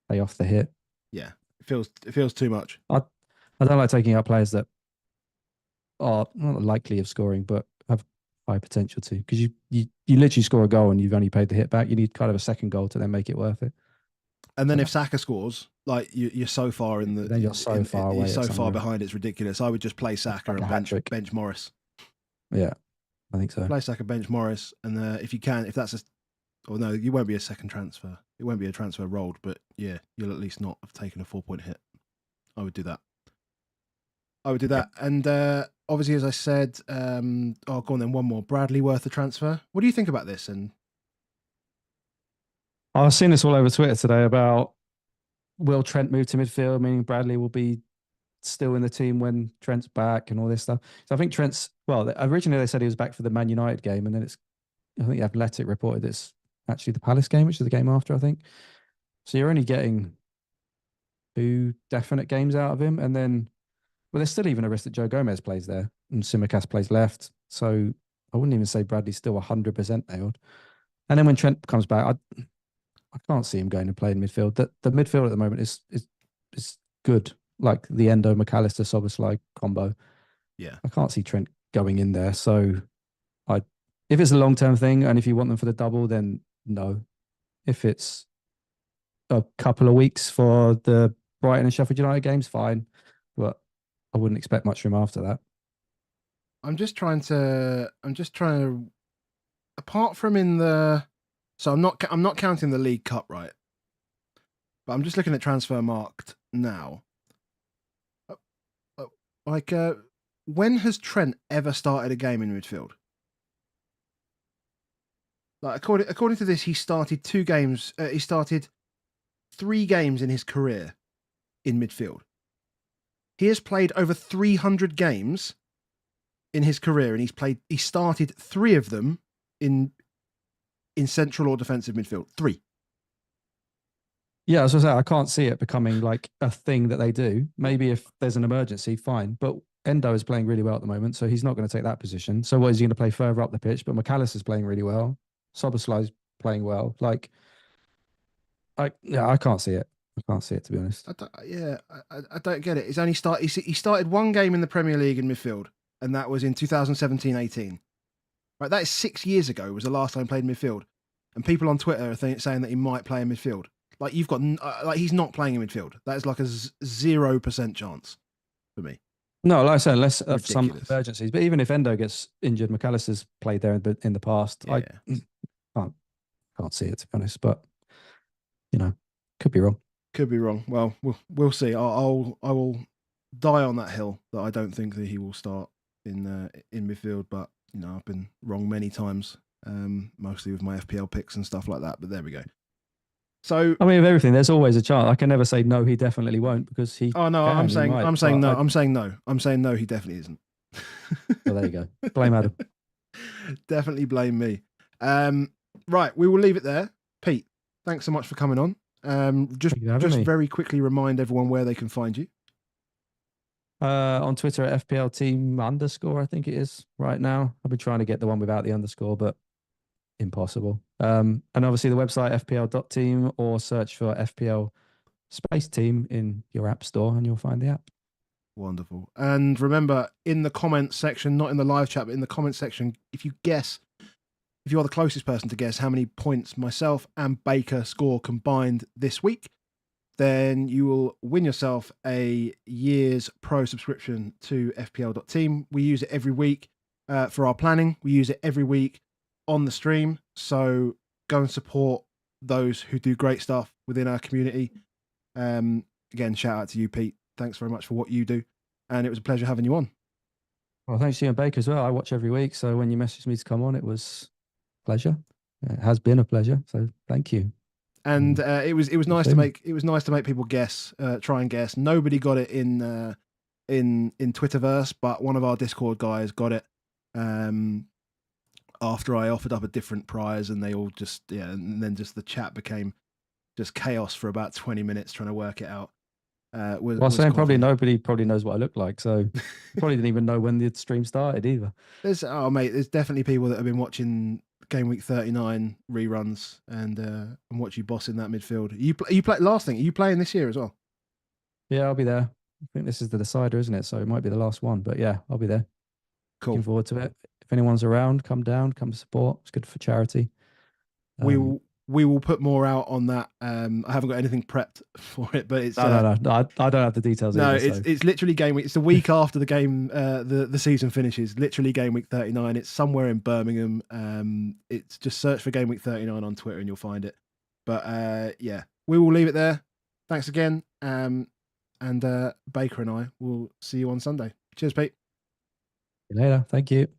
pay off the hit. Yeah, it feels too much. I don't like taking out players that are not likely of scoring, but have high potential to. Because you literally score a goal and you've only paid the hit back. You need kind of a second goal to then make it worth it. And then if Saka scores, like you're so far in the, then you're so far away. You're so far behind, it's ridiculous. I would just play Saka and bench Morris. Yeah, I think so. Play Saka, bench Morris, and if you can, if that's no, you won't be a second transfer. It won't be a transfer rolled, but yeah, you'll at least not have taken a 4-point hit. I would do that. And obviously, as I said, go on then. One more. Bradley worth a transfer. What do you think about this? And I've seen this all over Twitter today about will Trent move to midfield, meaning Bradley will be still in the team when Trent's back and all this stuff. So I think Trent's, well, originally they said he was back for the Man United game, and then I think Athletic reported it's actually the Palace game, which is the game after, I think. So you're only getting 2 definite games out of him. And then, well, there's still even a risk that Joe Gomez plays there and Simicast plays left. So I wouldn't even say Bradley's still 100% nailed. And then when Trent comes back, I can't see him going to play in midfield. The midfield at the moment is good, like the Endo McAllister Szoboszlai combo. Yeah, I can't see Trent going in there. So if it's a long-term thing and if you want them for the double, then no. If it's a couple of weeks for the Brighton and Sheffield United games, fine. But I wouldn't expect much from him after that. I'm just trying to. Apart from in the, so I'm not counting the League Cup, right? But I'm just looking at Transfermarkt now. Like, when has Trent ever started a game in midfield? Like, according to this, he started 2 games. He started 3 games in his career in midfield. He has played over 300 games in his career, and he started 3 of them in central or defensive midfield. 3. Yeah, as I say, I can't see it becoming like a thing that they do. Maybe if there's an emergency, fine. But Endo is playing really well at the moment, so he's not going to take that position. So what is he going to play further up the pitch? But McAllister's playing really well. Szoboszlai's playing well. Like, I can't see it. I can't see it, to be honest. I don't get it. He started 1 game in the Premier League in midfield, and that was in 2017-18. Right, that is 6 years ago. Was the last time he played midfield, and people on Twitter are saying that he might play in midfield. Like, you've got like, he's not playing in midfield. That is like a 0% chance for me. No, like I said, unless of some Ridiculous. emergencies. But even if Endo gets injured, McAllister's played there in the past. Yeah. I can't see it, to be honest. But could be wrong. Could be wrong. Well, we'll see. I will die on that hill that I don't think that he will start in midfield. But I've been wrong many times, mostly with my FPL picks and stuff like that. But there we go. So I mean, with everything, there's always a chance. I can never say no. He definitely won't because he. Oh no, I'm saying no. I'm saying no. He definitely isn't. Well, there you go. Blame Adam. Definitely blame me. Right, we will leave it there. Pete, thanks so much for coming on. Just very quickly remind everyone where they can find you. On Twitter at FPL.Team _ I think it is right now. I've been trying to get the one without the underscore, but impossible. And obviously the website FPL.Team, or search for FPL_Team in your app store and you'll find the app. Wonderful. And remember, in the comments section, not in the live chat, but in the comments section, if you are the closest person to guess how many points myself and Baker score combined this week, then you will win yourself a year's pro subscription to FPL.Team. We use it every week for our planning. We use it every week on the stream. So go and support those who do great stuff within our community. Again, shout out to you, Pete. Thanks very much for what you do. And it was a pleasure having you on. Well, thanks to you and Baker as well. I watch every week. So when you messaged me to come on, it was a pleasure. It has been a pleasure. So thank you. And it was nice to make people guess, try and guess. Nobody got it in Twitterverse, but one of our Discord guys got it after I offered up a different prize, and they all and then just the chat became just chaos for about 20 minutes trying to work it out. Probably nobody knows what I look like, so probably didn't even know when the stream started either. There's definitely people that have been watching Game Week 39 reruns and watch you boss in that midfield. You play last thing. Are you playing this year as well? Yeah, I'll be there. I think this is the decider, isn't it? So it might be the last one, but yeah, I'll be there. Cool. Looking forward to it. If anyone's around, come down, come support. It's good for charity. We will put more out on that. I haven't got anything prepped for it, but it's no. I don't have the details. No, either, it's literally game week. It's the week after the game, the season finishes. Literally Game Week 39. It's somewhere in Birmingham. It's just search for Game Week 39 on Twitter and you'll find it. But yeah, we will leave it there. Thanks again. And Baker and I will see you on Sunday. Cheers, Pete. See you later. Thank you.